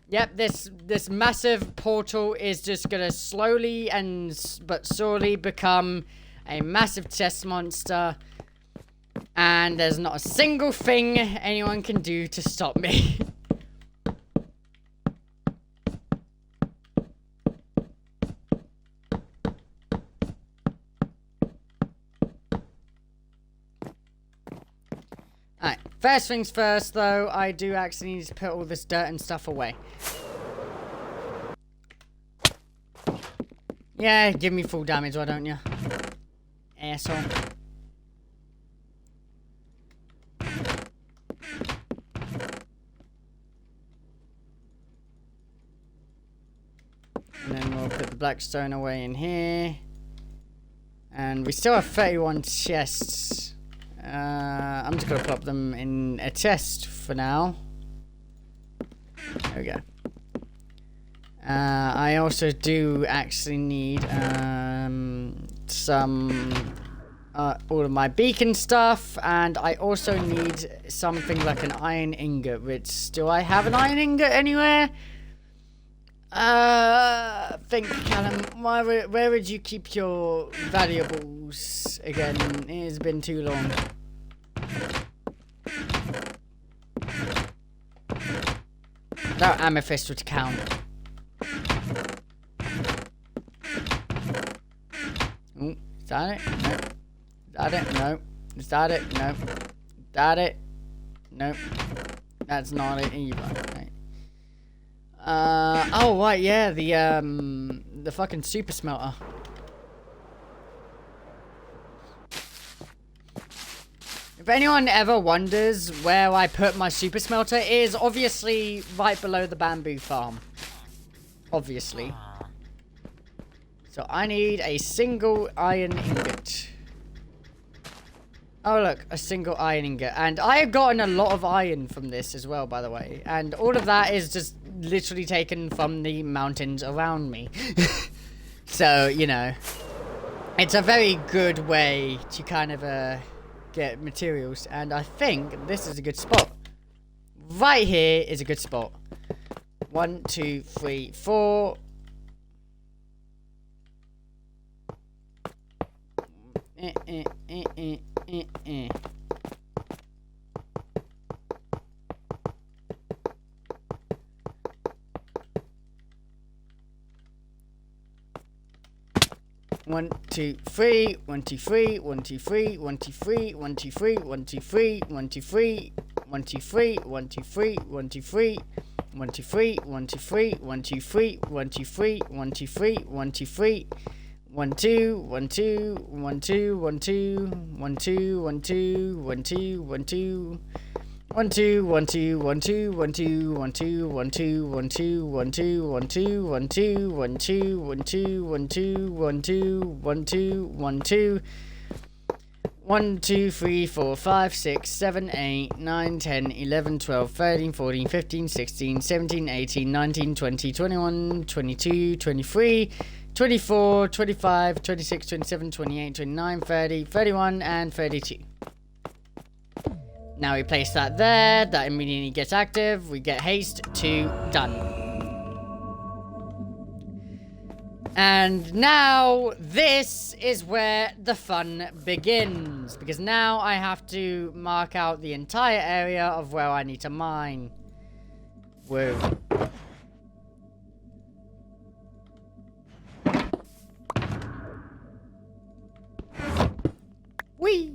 A: Yep, this massive portal is just gonna slowly but surely become a massive chest monster. And there's not a single thing anyone can do to stop me. First things first, though, I do actually need to put all this dirt and stuff away. Yeah, give me full damage, why don't you? Asshole. And then we'll put the black stone away in here. And we still have 31 chests. I'm just going to plop them in a chest for now. There we go. I also do actually need some all of my beacon stuff, and I also need something like an iron ingot. Which, do I have an iron ingot anywhere? Think, Callum, where would you keep your valuables again? It has been too long. That amethyst would count. Ooh, is that it? No. Is that it? No. Is that it? No. Is that it? No. That's not it either. Right. Oh right, yeah, the fucking super smelter. If anyone ever wonders where I put my super smelter, it is obviously right below the bamboo farm. Obviously. So I need a single iron ingot. Oh look, a single iron ingot. And I have gotten a lot of iron from this as well, by the way. And all of that is just literally taken from the mountains around me. So, you know, it's a very good way to kind of get materials. And I think this is a good spot. Right here is a good spot. 1, 2, 3, 4. One, two, three, 1, 2, 3, 1, 2, 3, 1, 2, 3, 1, 2, 3, 1, 2, 3, 1, 2, 3, 1, 2, 3, 1, 2, 3, 1, 2, 3, 1, 2, 3, 1, 2, 3, 1, 2, 3, 1, 2, 3, 1, 2, 3, 1, 2, 3, 1, 2, 1, 2, 1, 2, 1, 2, 1, 2, 1, 2, 1, 2, 1, 2. 1, 2, 1, 2, 1, 2, 1, 2, 1, 2, 1, 2, 1, 2, 1, 2, 1, 2, 1, 2, 1, 2, 1, 2, 1, 2, 1, 2, 1, 2, 1, 2, 1, 2, 3, 4, 5, 6, 7, 8, 9, 10, 11, 12, 13, 14, 15, 16, 17, 18, 19, 20, 21, 22, 23, 24, 25, 26, 27, 28, 29, 30, 31, and 32. Now we place that there, that immediately gets active, we get haste to done. And now this is where the fun begins, because now I have to mark out the entire area of where I need to mine. Whoa. Whee!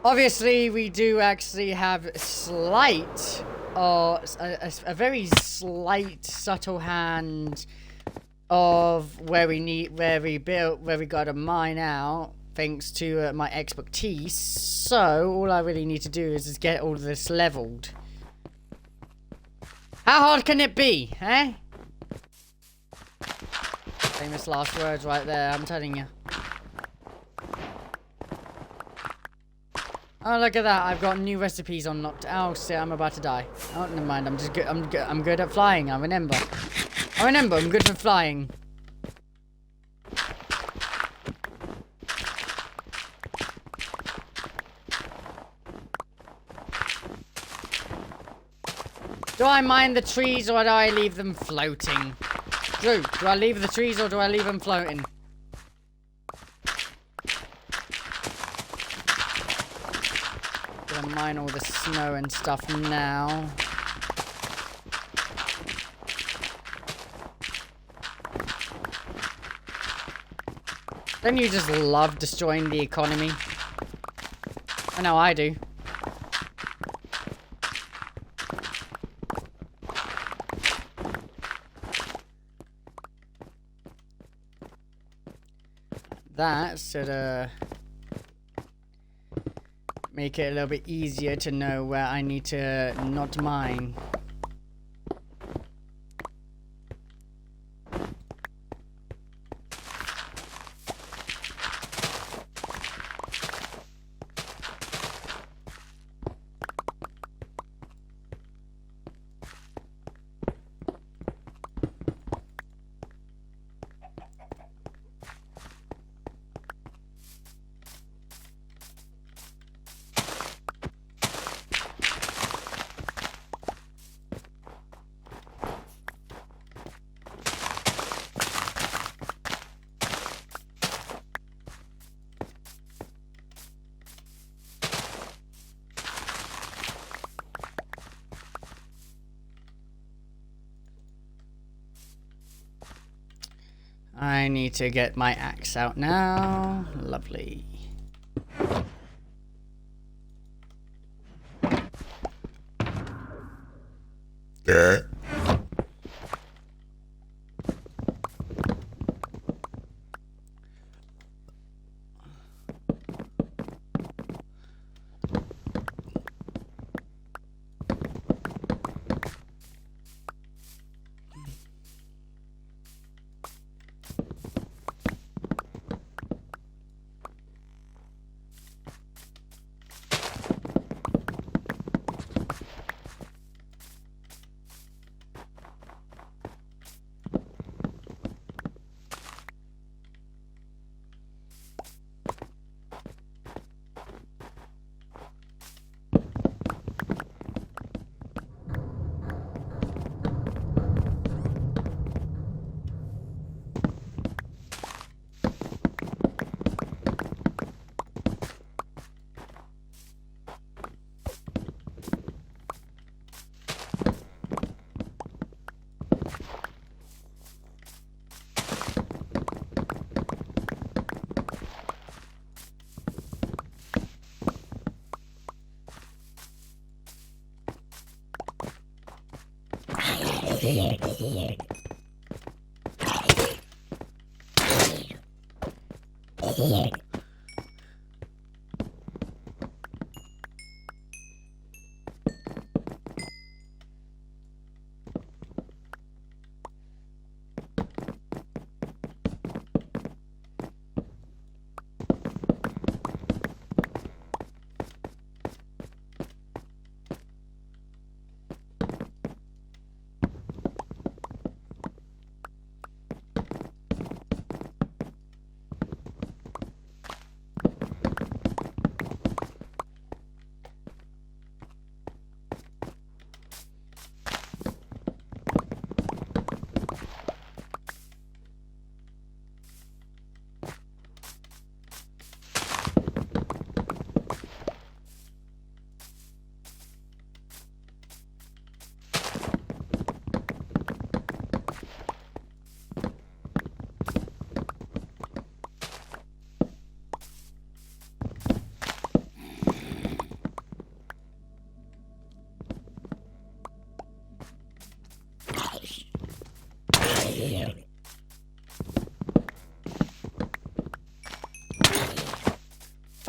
A: Obviously, we do actually have slight, or a very slight, subtle hand of where we gotta mine out, thanks to my expertise. So all I really need to do is just get all of this leveled. How hard can it be, eh? Famous last words right there, I'm telling you. Oh, look at that, I've got new recipes unlocked. Oh shit, I'm about to die. Oh, never mind, I'm just good. I'm good at flying, I remember. I'm good for flying. Do I mine the trees or do I leave them floating? Drew, do I leave the trees or do I leave them floating? mine all the snow and stuff now. Don't you just love destroying the economy? I know I do. That should make it a little bit easier to know where I need to not mine. I need to get my axe out now. Lovely.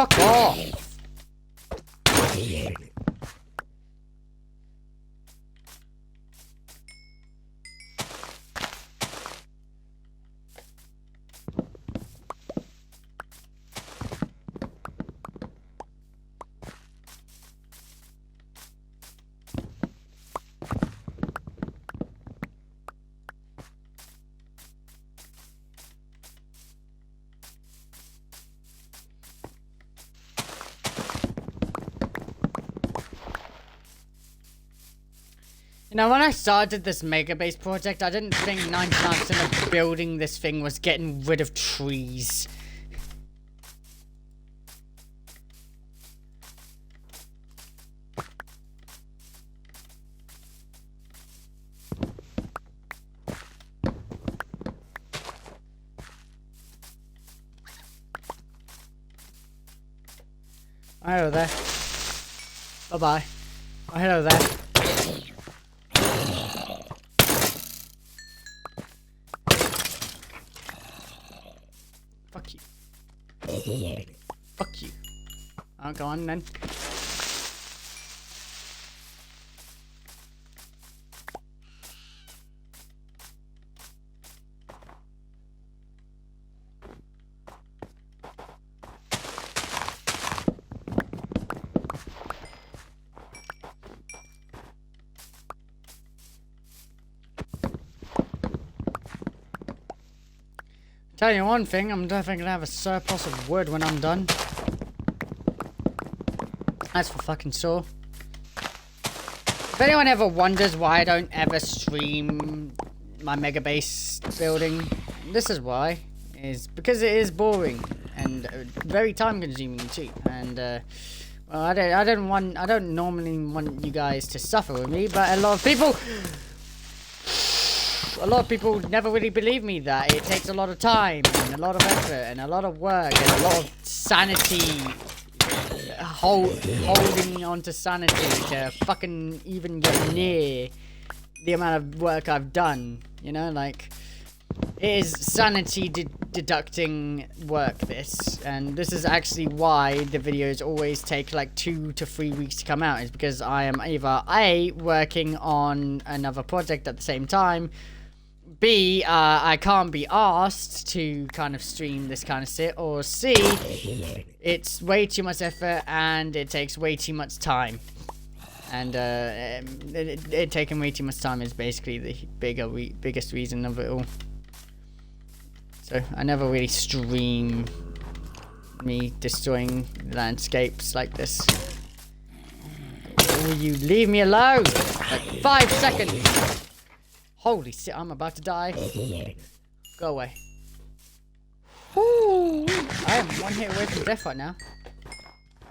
A: Fuck off! You know, when I started this mega base project, I didn't think 99% of building this thing was getting rid of trees. Hello there. Bye-bye. Oh, hello there. Fuck you. Fuck you. Oh, go on then. Tell you one thing, I'm definitely gonna have a surplus of wood when I'm done. That's for fucking sure. If anyone ever wonders why I don't ever stream my mega base building, this is why. Is because it is boring and very time consuming too. And well, I don't normally want you guys to suffer with me, but a lot of people never really believe me that it takes a lot of time and a lot of effort and a lot of work and a lot of sanity, holding on to sanity to fucking even get near the amount of work I've done, you know, like, it is sanity deducting work, this, and this is actually why the videos always take like 2 to 3 weeks to come out, is because I am either A, working on another project at the same time, B, I can't be asked to kind of stream this kind of shit, or C, it's way too much effort and it takes way too much time. And it taking way too much time is basically the biggest reason of it all. So I never really stream me destroying landscapes like this. Will you leave me alone? Like 5 seconds. Holy shit, I'm about to die. Go away. Woo. I am 1 hit away from death right now.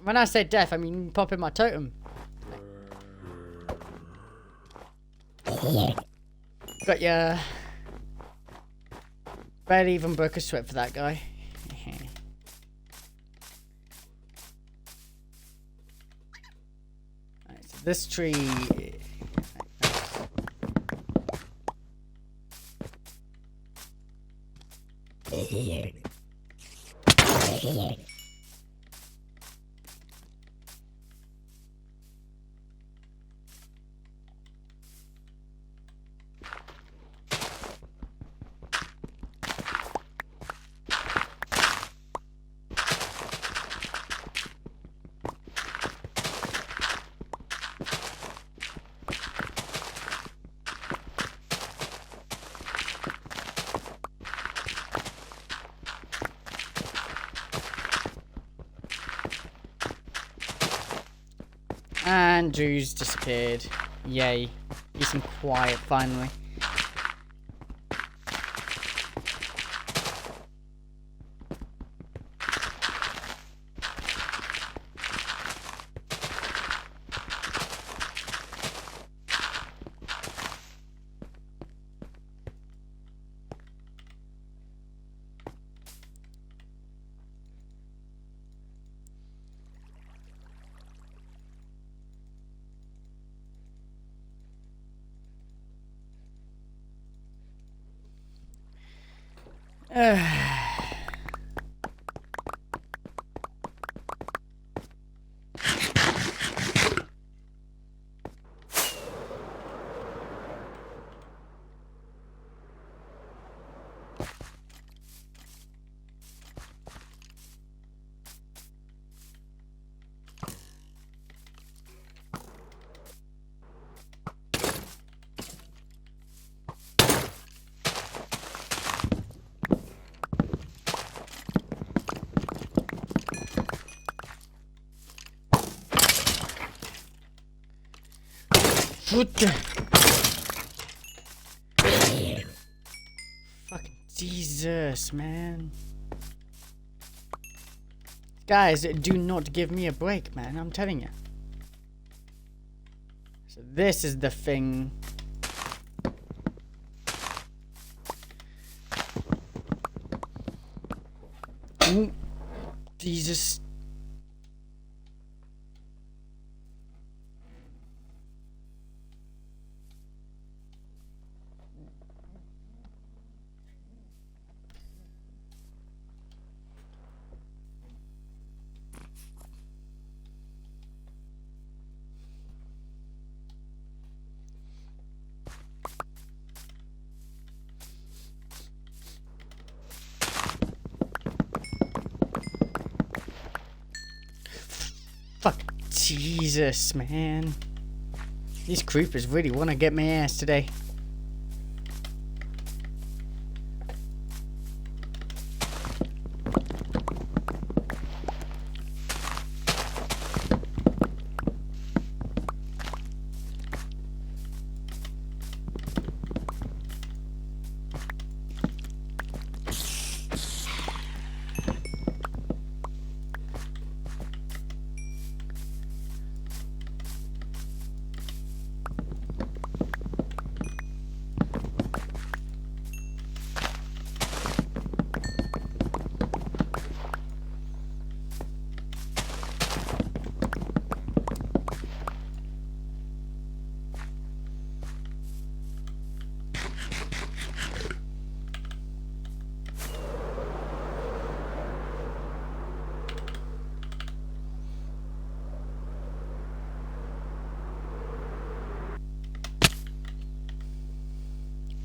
A: When I say death, I mean popping my totem. Got ya. Barely even broke a sweat for that guy. Alright, so this tree... And Drew's disappeared. Yay. Peace and quiet, finally. What the? Fucking Jesus, man. Guys, do not give me a break, man. I'm telling you. So this is the thing. Ooh, Jesus. Jesus, man. These creepers really want to get my ass today.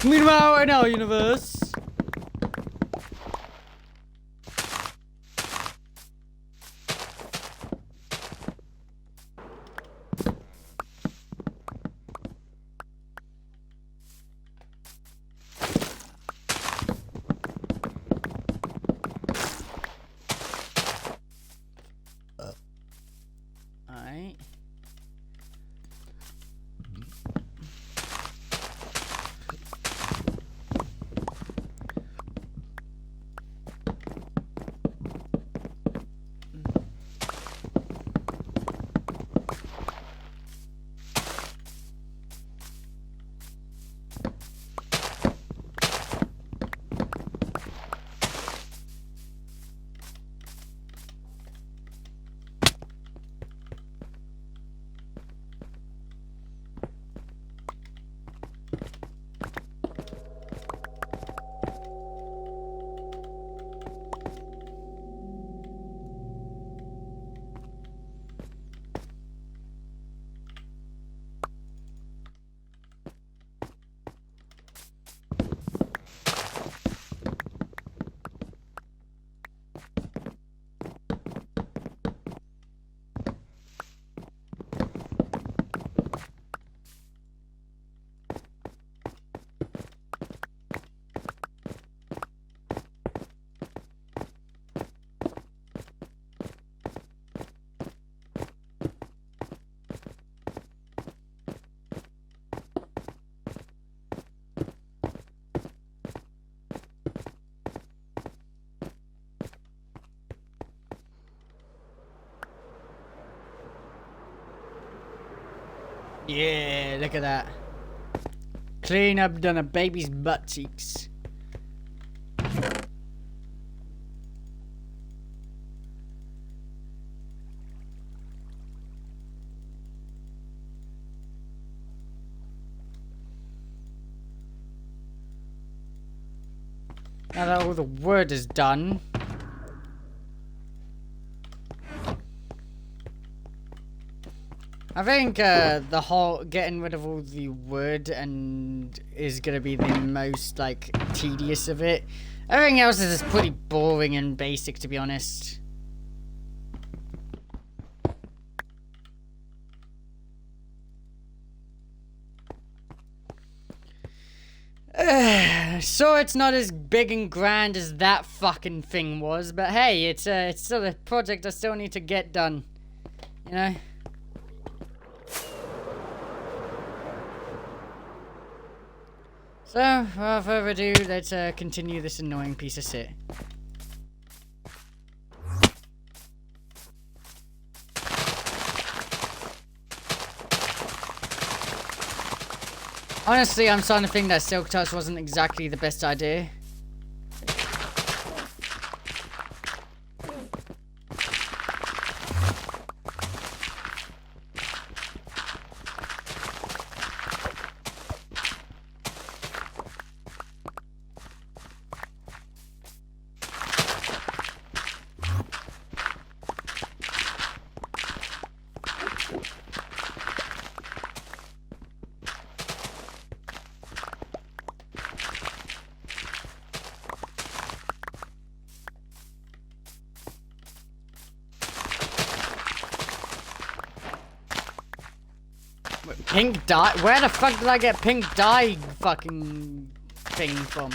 A: Meanwhile, in our universe. Alright. Yeah, look at that. Clean up done a baby's butt cheeks. Now that all the word is done. I think the whole getting rid of all the wood and is gonna be the most like tedious of it. Everything else is just pretty boring and basic, to be honest. So it's not as big and grand as that fucking thing was, but hey, it's still a project I still need to get done. You know. So, without further ado, let's continue this annoying piece of shit. Honestly, I'm starting to think that Silk Touch wasn't exactly the best idea. Pink dye? Where the fuck did I get pink dye fucking thing from?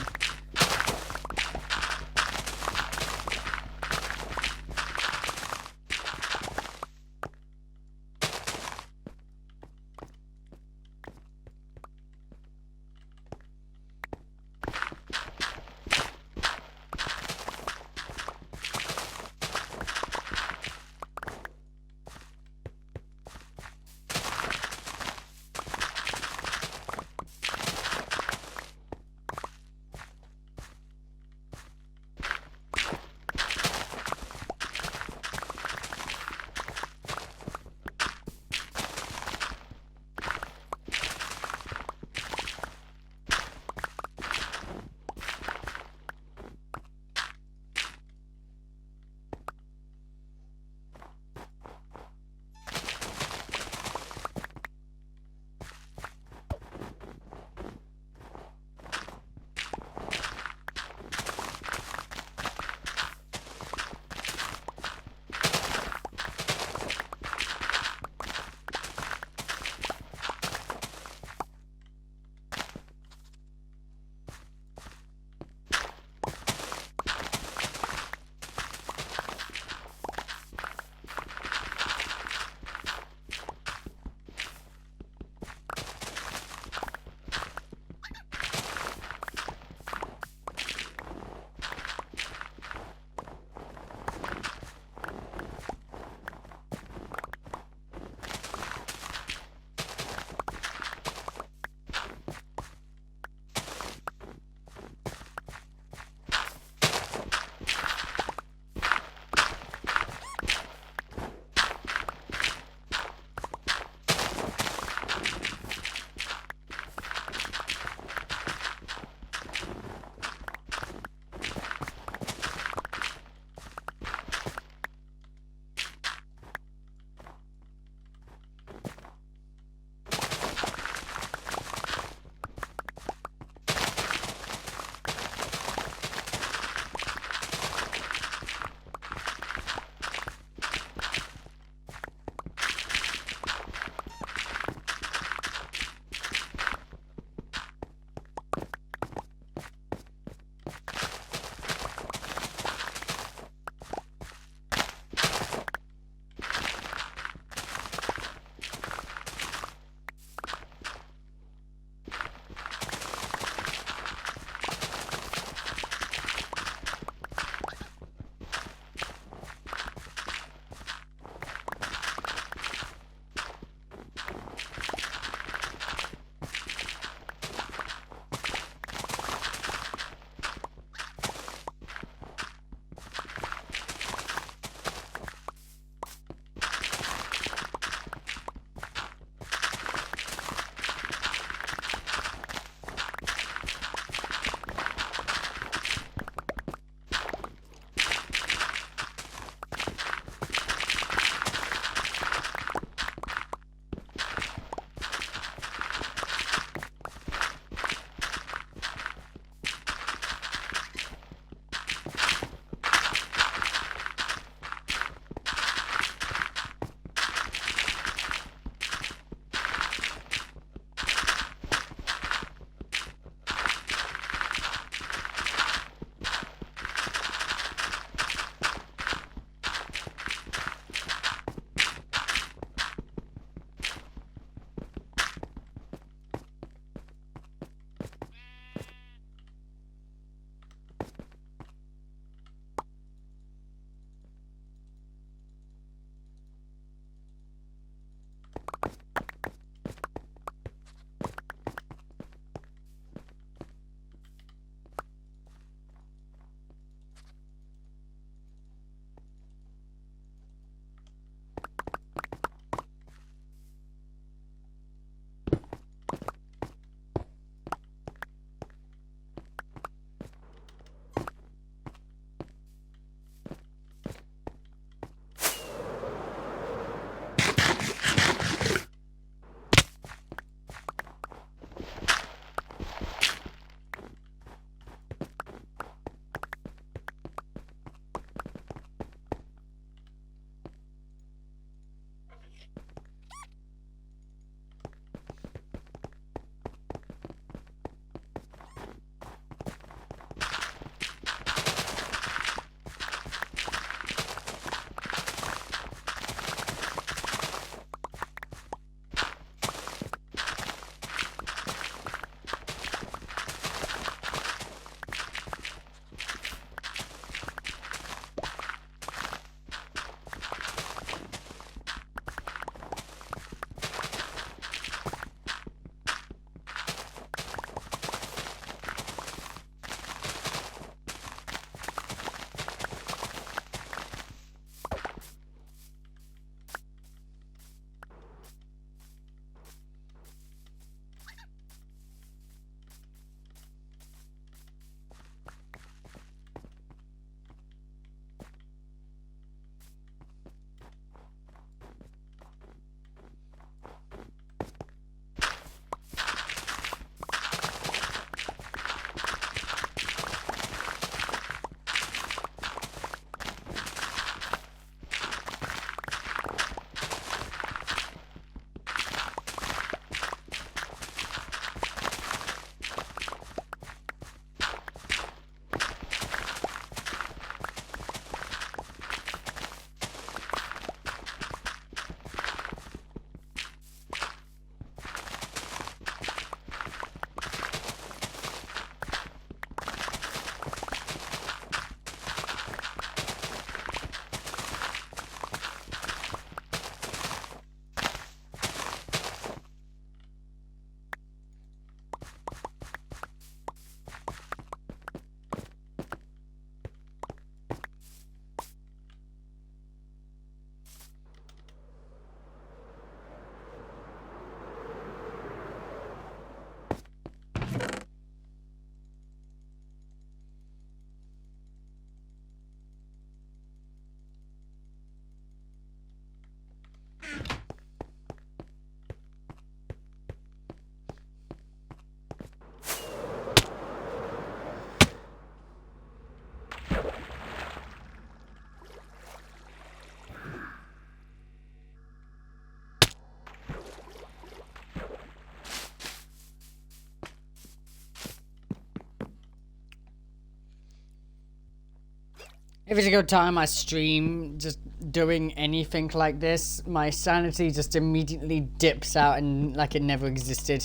A: Every single time I stream just doing anything like this, my sanity just immediately dips out and like it never existed.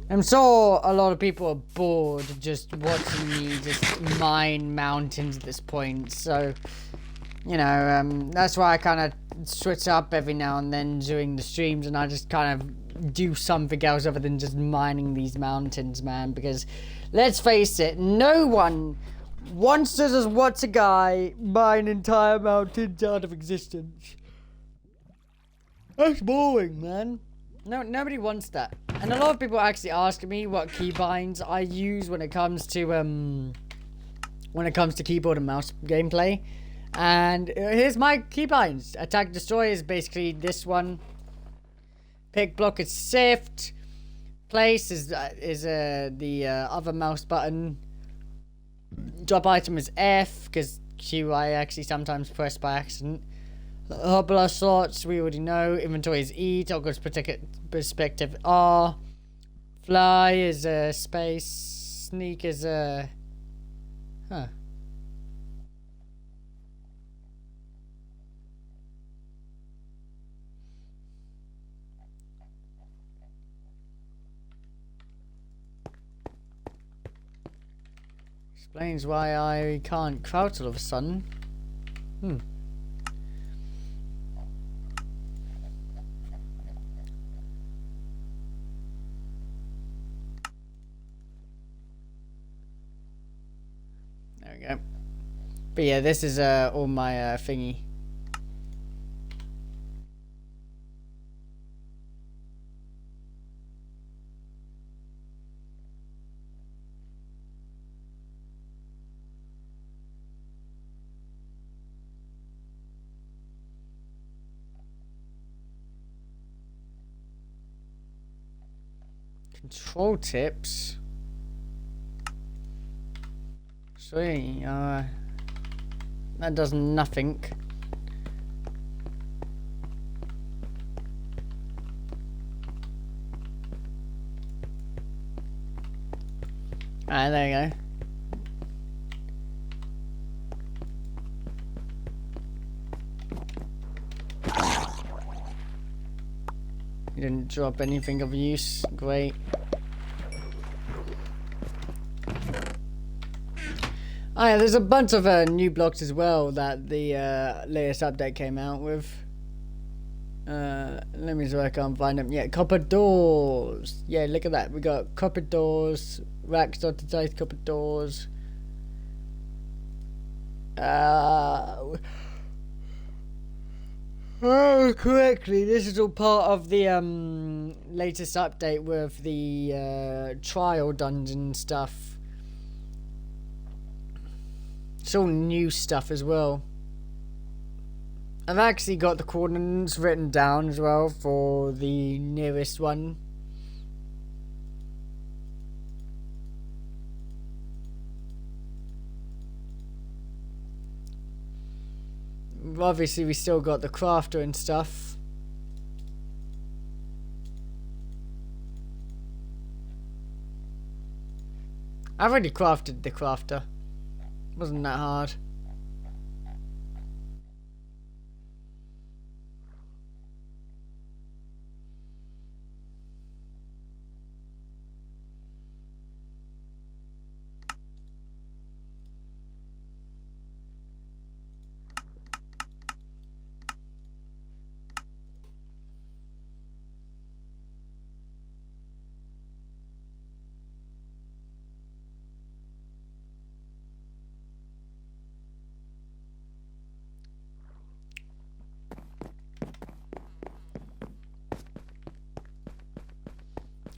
A: I'm sure a lot of people are bored just watching me just mine mountains at this point, so you know, that's why I kind of switch up every now and then during the streams, and I just kind of do something else other than just mining these mountains, man, because let's face it, no one wants to just watch a guy mine entire mountains out of existence. That's boring, man. No, nobody wants that. And a lot of people actually ask me what keybinds I use when it comes to keyboard and mouse gameplay. And here's my keybinds. Attack destroy is basically this one. Pick block is shift. Place is the other mouse button. Drop item is F, because Q I actually sometimes press by accident. Hobler slots, we already know. Inventory is E. Toggles perspective R. Fly is space. Sneak is huh. Explains why I can't crouch all of a sudden. There we go. But yeah, this is all my thingy. Control tips. Sweet. That does nothing. Alright, there you go. You didn't drop anything of use. Great. Oh yeah, there's a bunch of new blocks as well that the latest update came out with. Let me see if I can find them. Yeah, copper doors. Yeah, look at that. We got copper doors, racks dotted size copper doors. Oh, correctly. This is all part of the latest update with the trial dungeon stuff. It's all new stuff as well. I've actually got the coordinates written down as well for the nearest one. Obviously, we still got the crafter and stuff. I've already crafted the crafter. Wasn't that hard.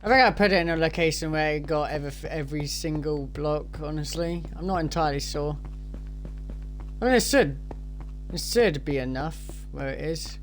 A: I think I put it in a location where it got every single block, honestly. I'm not entirely sure. I mean, it should be enough where it is.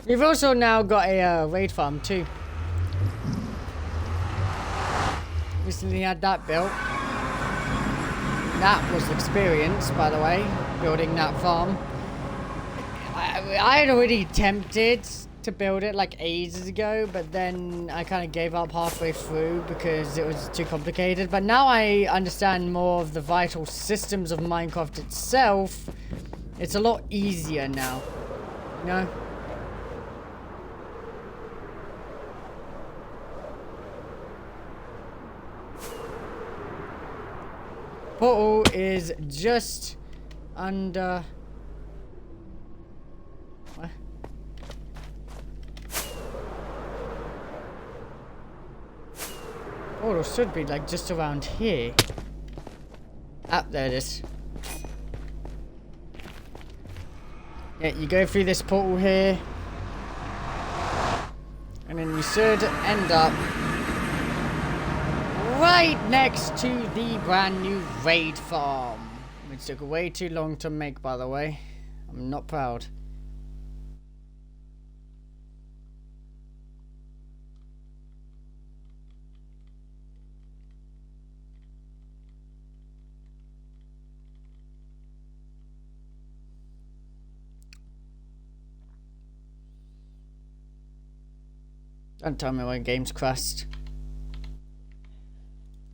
A: We've also now got a raid farm too. Recently had that built. That was experience, by the way, building that farm. I had already attempted to build it like ages ago, but then I kind of gave up halfway through because it was too complicated. But now I understand more of the vital systems of Minecraft itself. It's a lot easier now, you know? Portal is just under... What? Portal should be like just around here. Ah, there it is. Yeah, you go through this portal here. And then you should end up right next to the brand new raid farm, which took way too long to make, by the way. I'm not proud. Don't tell me when game's crashed.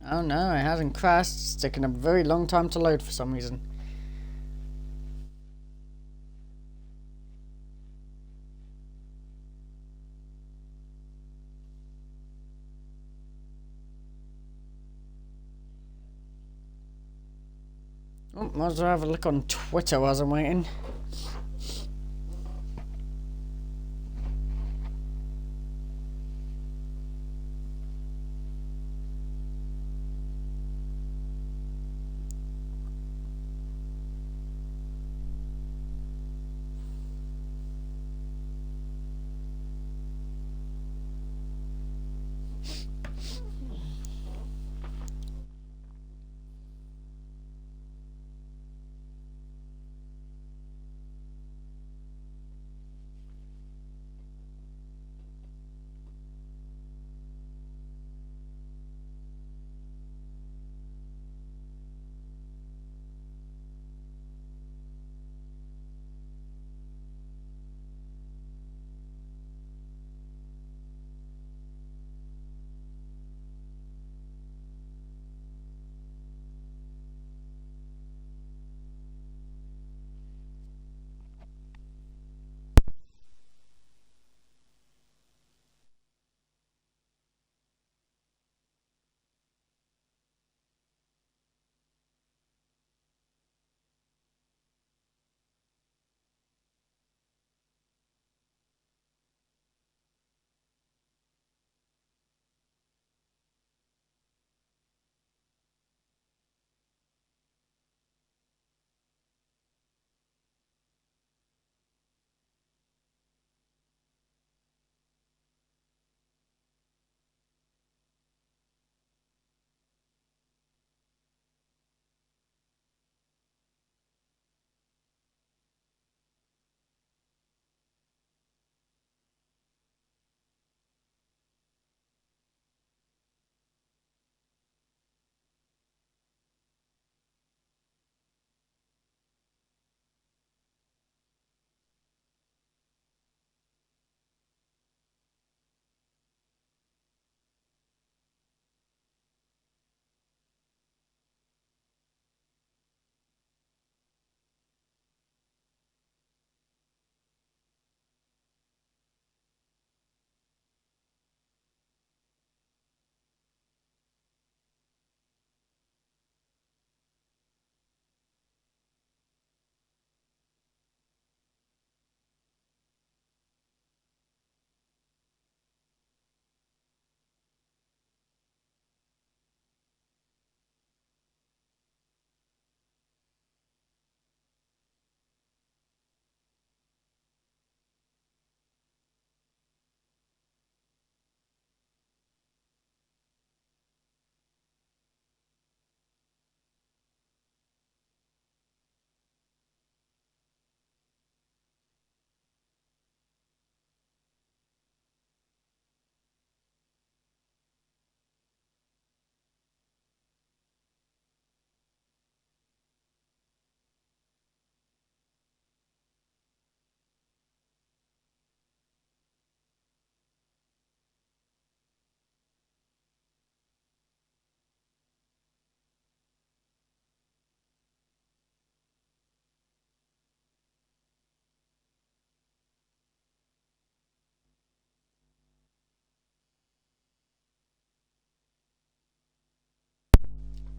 A: Oh no, it hasn't crashed. It's taken a very long time to load for some reason. Oh, might as well have a look on Twitter while I'm waiting.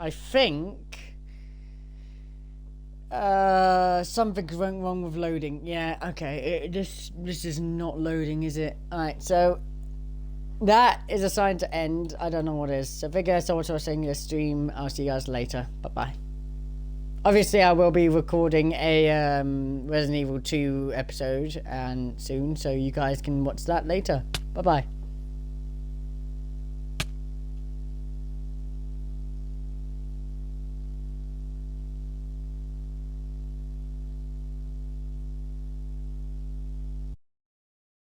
A: I think something's went wrong with loading. Yeah, okay. This is not loading, is it? Alright, so that is a sign to end. I don't know what it is. So if you guys are also watching this stream, I'll see you guys later. Bye-bye. Obviously, I will be recording a Resident Evil 2 episode and soon, so you guys can watch that later. Bye-bye.